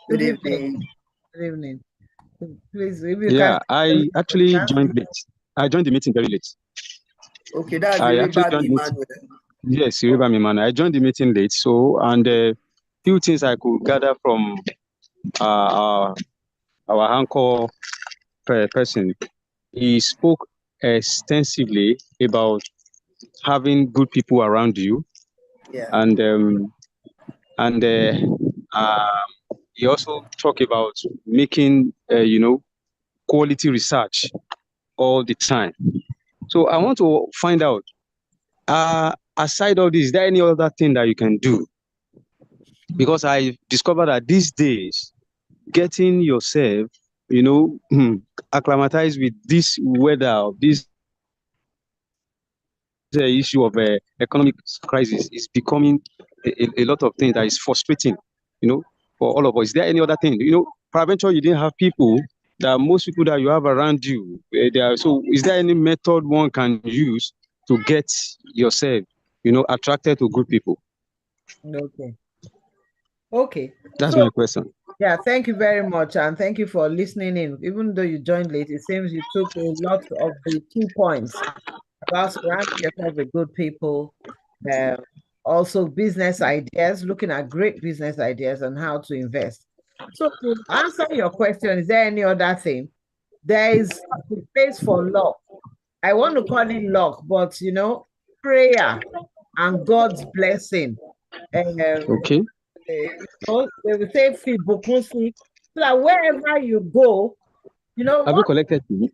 Good evening. Good evening. Please, if you yeah, I actually joined late. I joined the meeting very late. Okay, that's Emmanuel. Yes, Emmanuel. I joined the meeting late, so and few things I could gather from our anchor person. He spoke extensively about having good people around you, and he also talked about making quality research all the time. So I want to find out, aside of this, is there any other thing that you can do? Because I discovered that these days, getting yourself, acclimatized with this weather, this issue of economic crisis is becoming a lot of things that is frustrating, for all of us. Is there any other thing? Peradventure you didn't have people, that most people that you have around you, so is there any method one can use to get yourself, attracted to good people? Okay. That's my question. Yeah, thank you very much, and thank you for listening in. Even though you joined late, it seems you took a lot of the key points about surrounding yourself with good people, also business ideas, looking at great business ideas and how to invest. So to answer your question, is there any other thing? There is a space for luck. I want to call it luck, but prayer. and God's blessing. Okay. You know, they will say, so that wherever you go, you know, Have you collected it?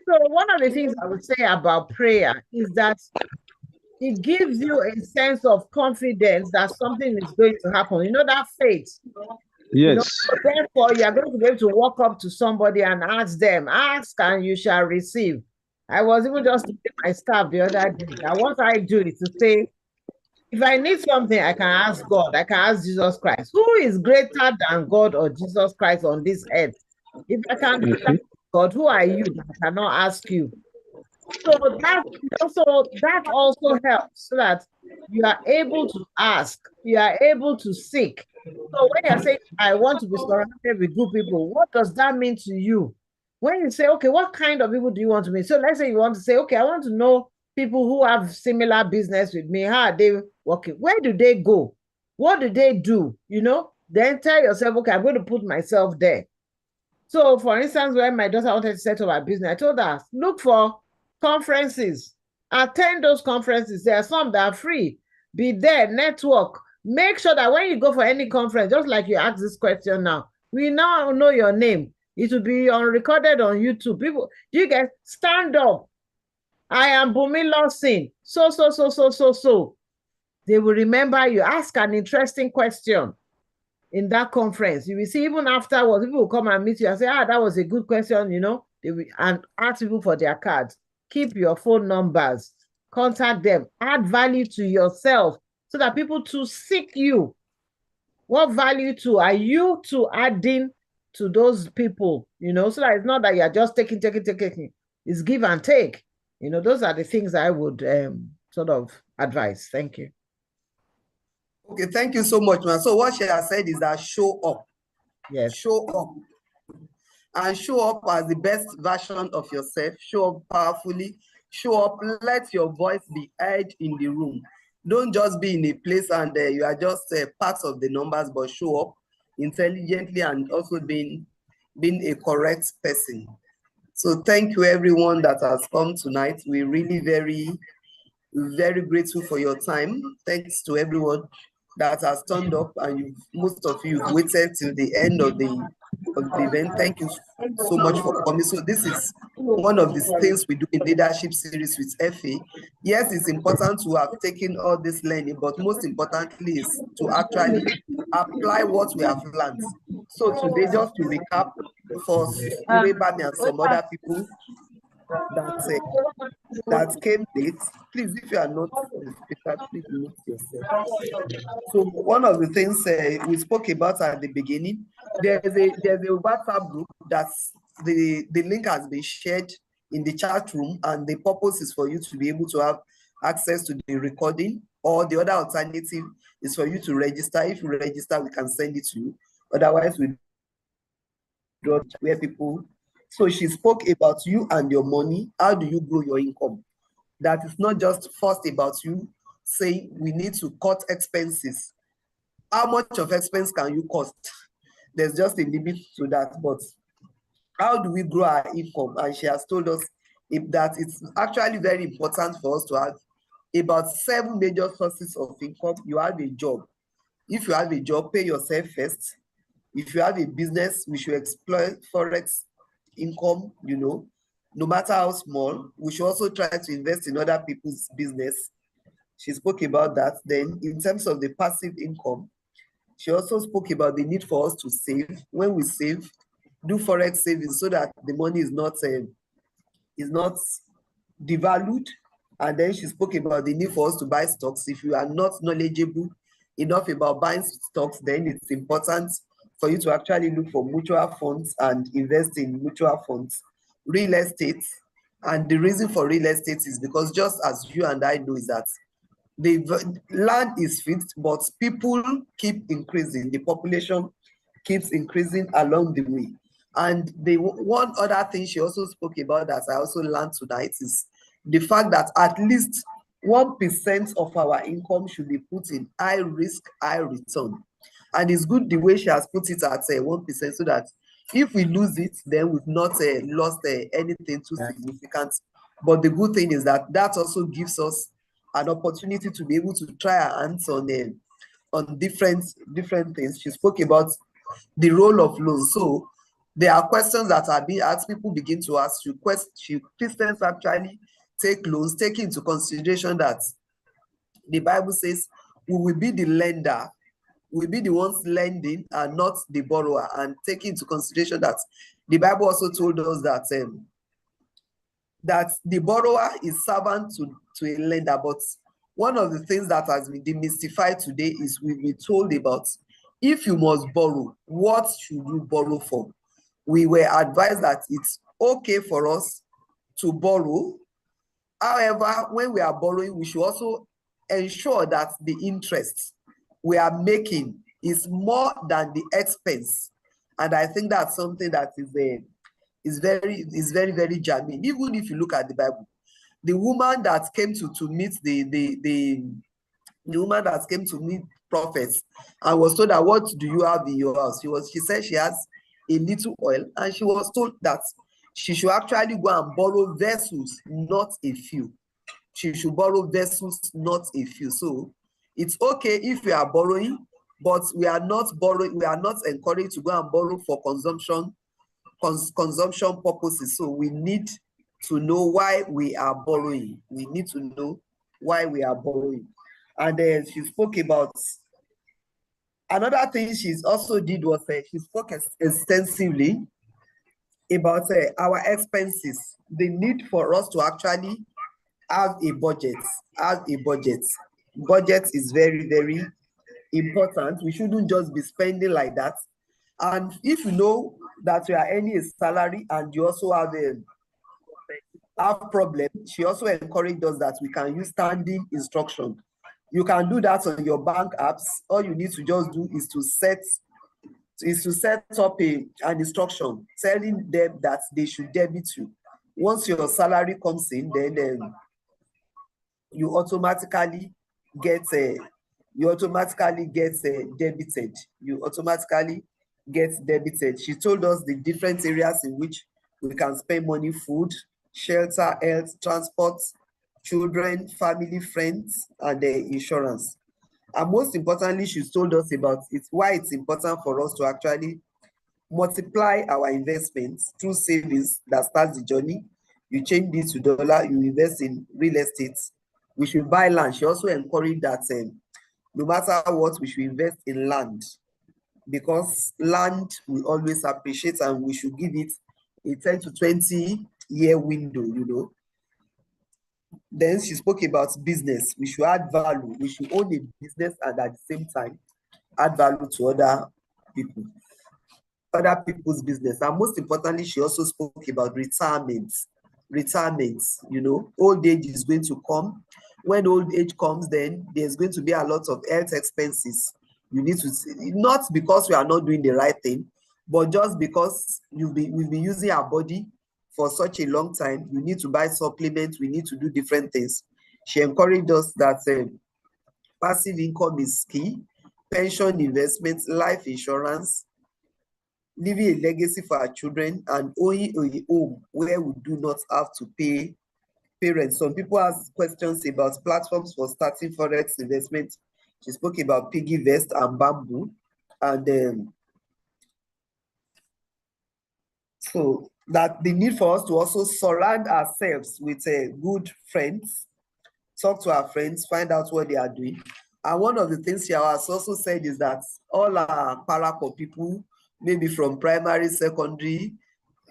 so one of the things I would say about prayer is that it gives you a sense of confidence that something is going to happen. You know, that faith. You know, Yes. therefore, you are going to be able to walk up to somebody and ask them, ask and you shall receive. I was even just telling my staff the other day that what I do is to say, if I need something, I can ask God, I can ask Jesus Christ. Who is greater than God or Jesus Christ on this earth? If I can do that, God, who are you that I cannot ask you? So that also helps so that you are able to ask, you are able to seek. So when you're saying, I want to be surrounded with good people, what does that mean to you? When you say, okay, what kind of people do you want to meet? So let's say you want to say, okay, I want to know people who have similar business with me. How are they working? Where do they go? What do they do? You know, then tell yourself, okay, I'm going to put myself there. So for instance, when my daughter wanted to set up her business, I told her, look for conferences, attend those conferences. There are some that are free. Be there, network. Make sure that when you go for any conference, just like you asked this question now, we now know your name. It will be recorded on YouTube. People, you guys stand up. I am Bumi Lawson. So. They will remember you. Ask an interesting question in that conference. You will see even afterwards, people will come and meet you and say, that was a good question, you know, they will, and ask people for their cards. Keep your phone numbers, contact them, add value to yourself so that people to seek you. What value to are you to adding to those people, you know, so that it's not that you're just taking. It's give and take. You know, those are the things I would sort of advise. Thank you. Okay, thank you so much, man. So what she has said is that show up. Yes. Show up. And show up as the best version of yourself. Show up powerfully. Show up. Let your voice be heard in the room. Don't just be in a place and you are just part of the numbers, but show up intelligently and also being a correct person. So thank you everyone that has come tonight. We're really very, very grateful for your time. Thanks to everyone that has turned up, and most of you waited till the end of the event. Thank you so much for coming. So this is one of the things we do in leadership series with FA. Yes, it's important to have taken all this learning, but most importantly is to actually apply what we have learned. So today, just to recap for Urebami and some other people that came late, please, if you are not the speaker, please mute yourself. So one of the things we spoke about at the beginning, there's a WhatsApp group that's the link has been shared in the chat room, and the purpose is for you to be able to have access to the recording, or the other alternative is for you to register. If you register, we can send it to you. Otherwise, we do where people. So she spoke about you and your money. How do you grow your income? That is not just first about you saying we need to cut expenses. How much of expense can you cost? There's just a limit to that. But how do we grow our income? And she has told us that it's actually very important for us to have about 7 major sources of income. You have a job. If you have a job, pay yourself first. If you have a business, we should exploit Forex income, you know, no matter how small. We should also try to invest in other people's business. She spoke about that. Then in terms of the passive income, she also spoke about the need for us to save. When we save, do Forex savings so that the money is not devalued. And then she spoke about the need for us to buy stocks. If you are not knowledgeable enough about buying stocks, then it's important for you to actually look for mutual funds and invest in mutual funds. Real estate, and the reason for real estate is because, just as you and I know, is that the land is fixed, but people keep increasing. The population keeps increasing along the way. And the one other thing she also spoke about that I also learned tonight is the fact that at least 1% of our income should be put in high risk, high return. And it's good the way she has put it at 1%, so that if we lose it, then we've not lost anything too significant. But the good thing is that that also gives us an opportunity to be able to try her hands on different things. She spoke about the role of loans. So there are questions that are being asked. People begin to ask you questions. Christians actually take loans, take into consideration that the Bible says we will be the lender, we'll be the ones lending and not the borrower, and take into consideration that the Bible also told us that that the borrower is servant to a lender. But one of the things that has been demystified today is we've been told about, if you must borrow, what should you borrow for? We were advised that it's okay for us to borrow. However, when we are borrowing, we should also ensure that the interest we are making is more than the expense. And I think that's something that is very, very germane. Even if you look at the Bible, the woman that came to meet the woman that came to meet prophets and was told that, what do you have in your house? She said she has a little oil, and she was told that she should actually go and borrow vessels, not a few. She should borrow vessels, not a few. So it's okay if we are borrowing, but we are not encouraged to go and borrow for consumption purposes. So we need to know why we are borrowing. We need to know why we are borrowing. And then she spoke about another thing she's also did was she spoke extensively about our expenses, the need for us to actually have a budget. Budget is very, very important. We shouldn't just be spending like that. And if you know that you are earning a salary and you also have a problem, she also encouraged us that we can use standing instruction. You can do that on your bank apps. All you need to just do is to set up an instruction telling them that they should debit you. Once your salary comes in, then you automatically get debited. You automatically get debited. She told us the different areas in which we can spend money: food, shelter, health, transport, children, family, friends, and insurance. And most importantly, she told us about why it's important for us to actually multiply our investments through savings that starts the journey. You change this to dollar, you invest in real estate. We should buy land. She also encouraged that no matter what, we should invest in land, because land we always appreciate, and we should give it a 10 to 20 year window, you know. Then she spoke about business. We should add value. We should own a business and at the same time add value to other people's business. And most importantly, she also spoke about retirement. You know, old age is going to come. When old age comes, then there's going to be a lot of health expenses. You need to, not because we are not doing the right thing, but just because we've been using our body for such a long time. You need to buy supplements. We need to do different things. She encouraged us that passive income is key: pension, investments, life insurance, leaving a legacy for our children, and owning a home where we do not have to pay rent. Some people ask questions about platforms for starting forex investment. She spoke about PiggyVest and Bamboo, and so that the need for us to also surround ourselves with good friends, talk to our friends, find out what they are doing. And one of the things she has also said is that all our paraco people, maybe from primary, secondary,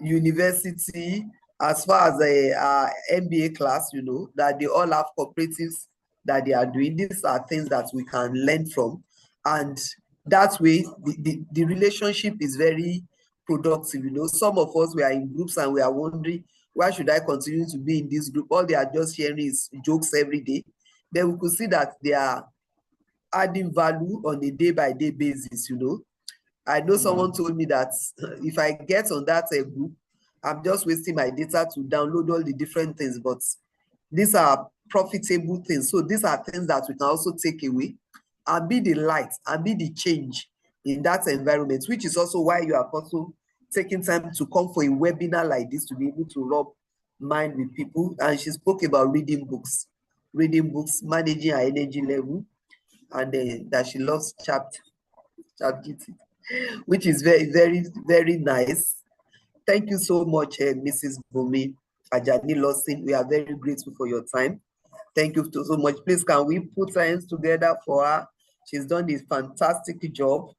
university, as far as our MBA class, you know, that they all have cooperatives that they are doing. These are things that we can learn from. And that way, the relationship is very productive. You know, some of us, we are in groups and we are wondering, why should I continue to be in this group? All they are just hearing is jokes every day. Then we could see that they are adding value on a day-by-day basis, you know. I know someone told me that if I get on that group, I'm just wasting my data to download all the different things, but these are profitable things. So these are things that we can also take away and be the light and be the change in that environment, which is also why you are also taking time to come for a webinar like this to be able to rub mind with people. And she spoke about reading books. reading books, managing her energy level, and that she loves ChatGPT, which is very, very, very nice. Thank you so much, Mrs. Bumi Ajani Lawson. We are very grateful for your time. Thank you so much. Please, can we put hands together for her? She's done a fantastic job.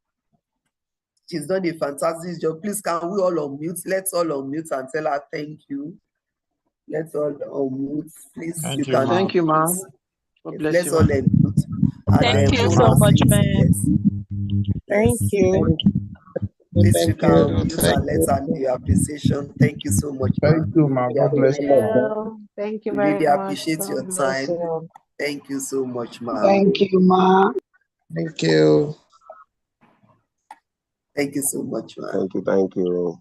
She's done a fantastic job. Please, can we all unmute? Let's all unmute and tell her thank you. Let's all unmute. Please, Thank you, ma'am. Thank you, ma'am. God bless let's you, all ma'am. unmute. Thank And you hold so our much, seats. ma'am. Thank Yes. you. Please, you Thank can you. unmute and let's have your appreciation. Thank you so much, Thank ma'am. you, ma'am. God bless you. Thank you We very really much. appreciate your God bless time. you. Thank you so much, ma'am. Thank you, ma. Thank you. Thank you so much, ma'am. Thank you. Thank you.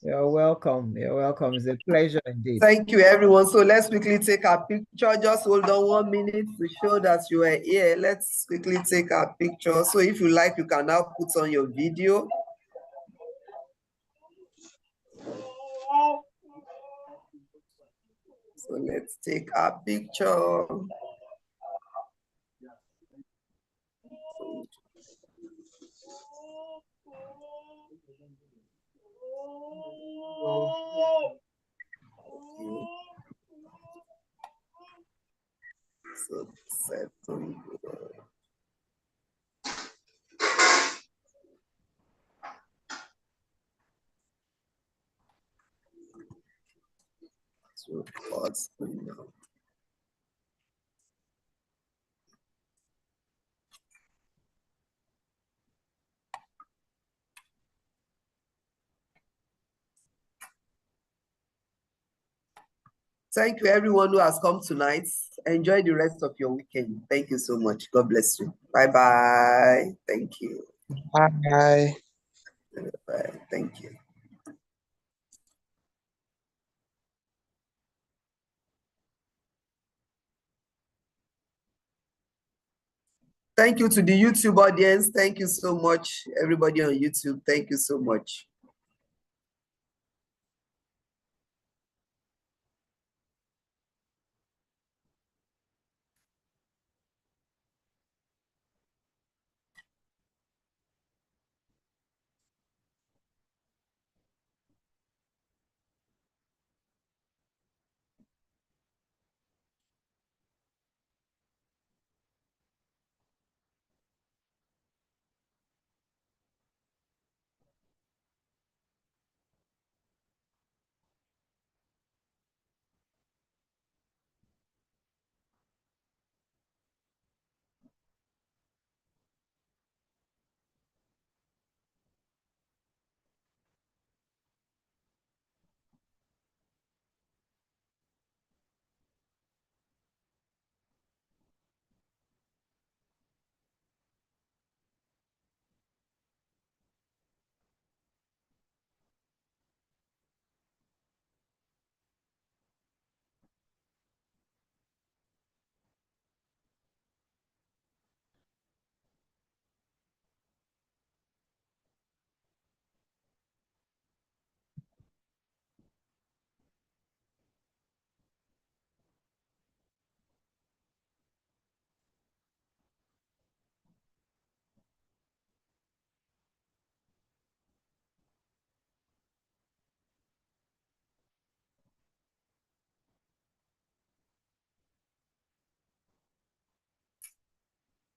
You're welcome. You're welcome. It's a pleasure indeed. Thank you, everyone. So let's quickly take our picture. Just hold on 1 minute to show that you are here. Let's quickly take our picture. So if you like, you can now put on your video. So let's take our picture. So settle. So what's going on? Thank you, everyone who has come tonight. Enjoy the rest of your weekend. Thank you so much. God bless you. Bye-bye. Thank you. Bye. Bye. Thank you. Thank you to the YouTube audience. Thank you so much, everybody on YouTube. Thank you so much.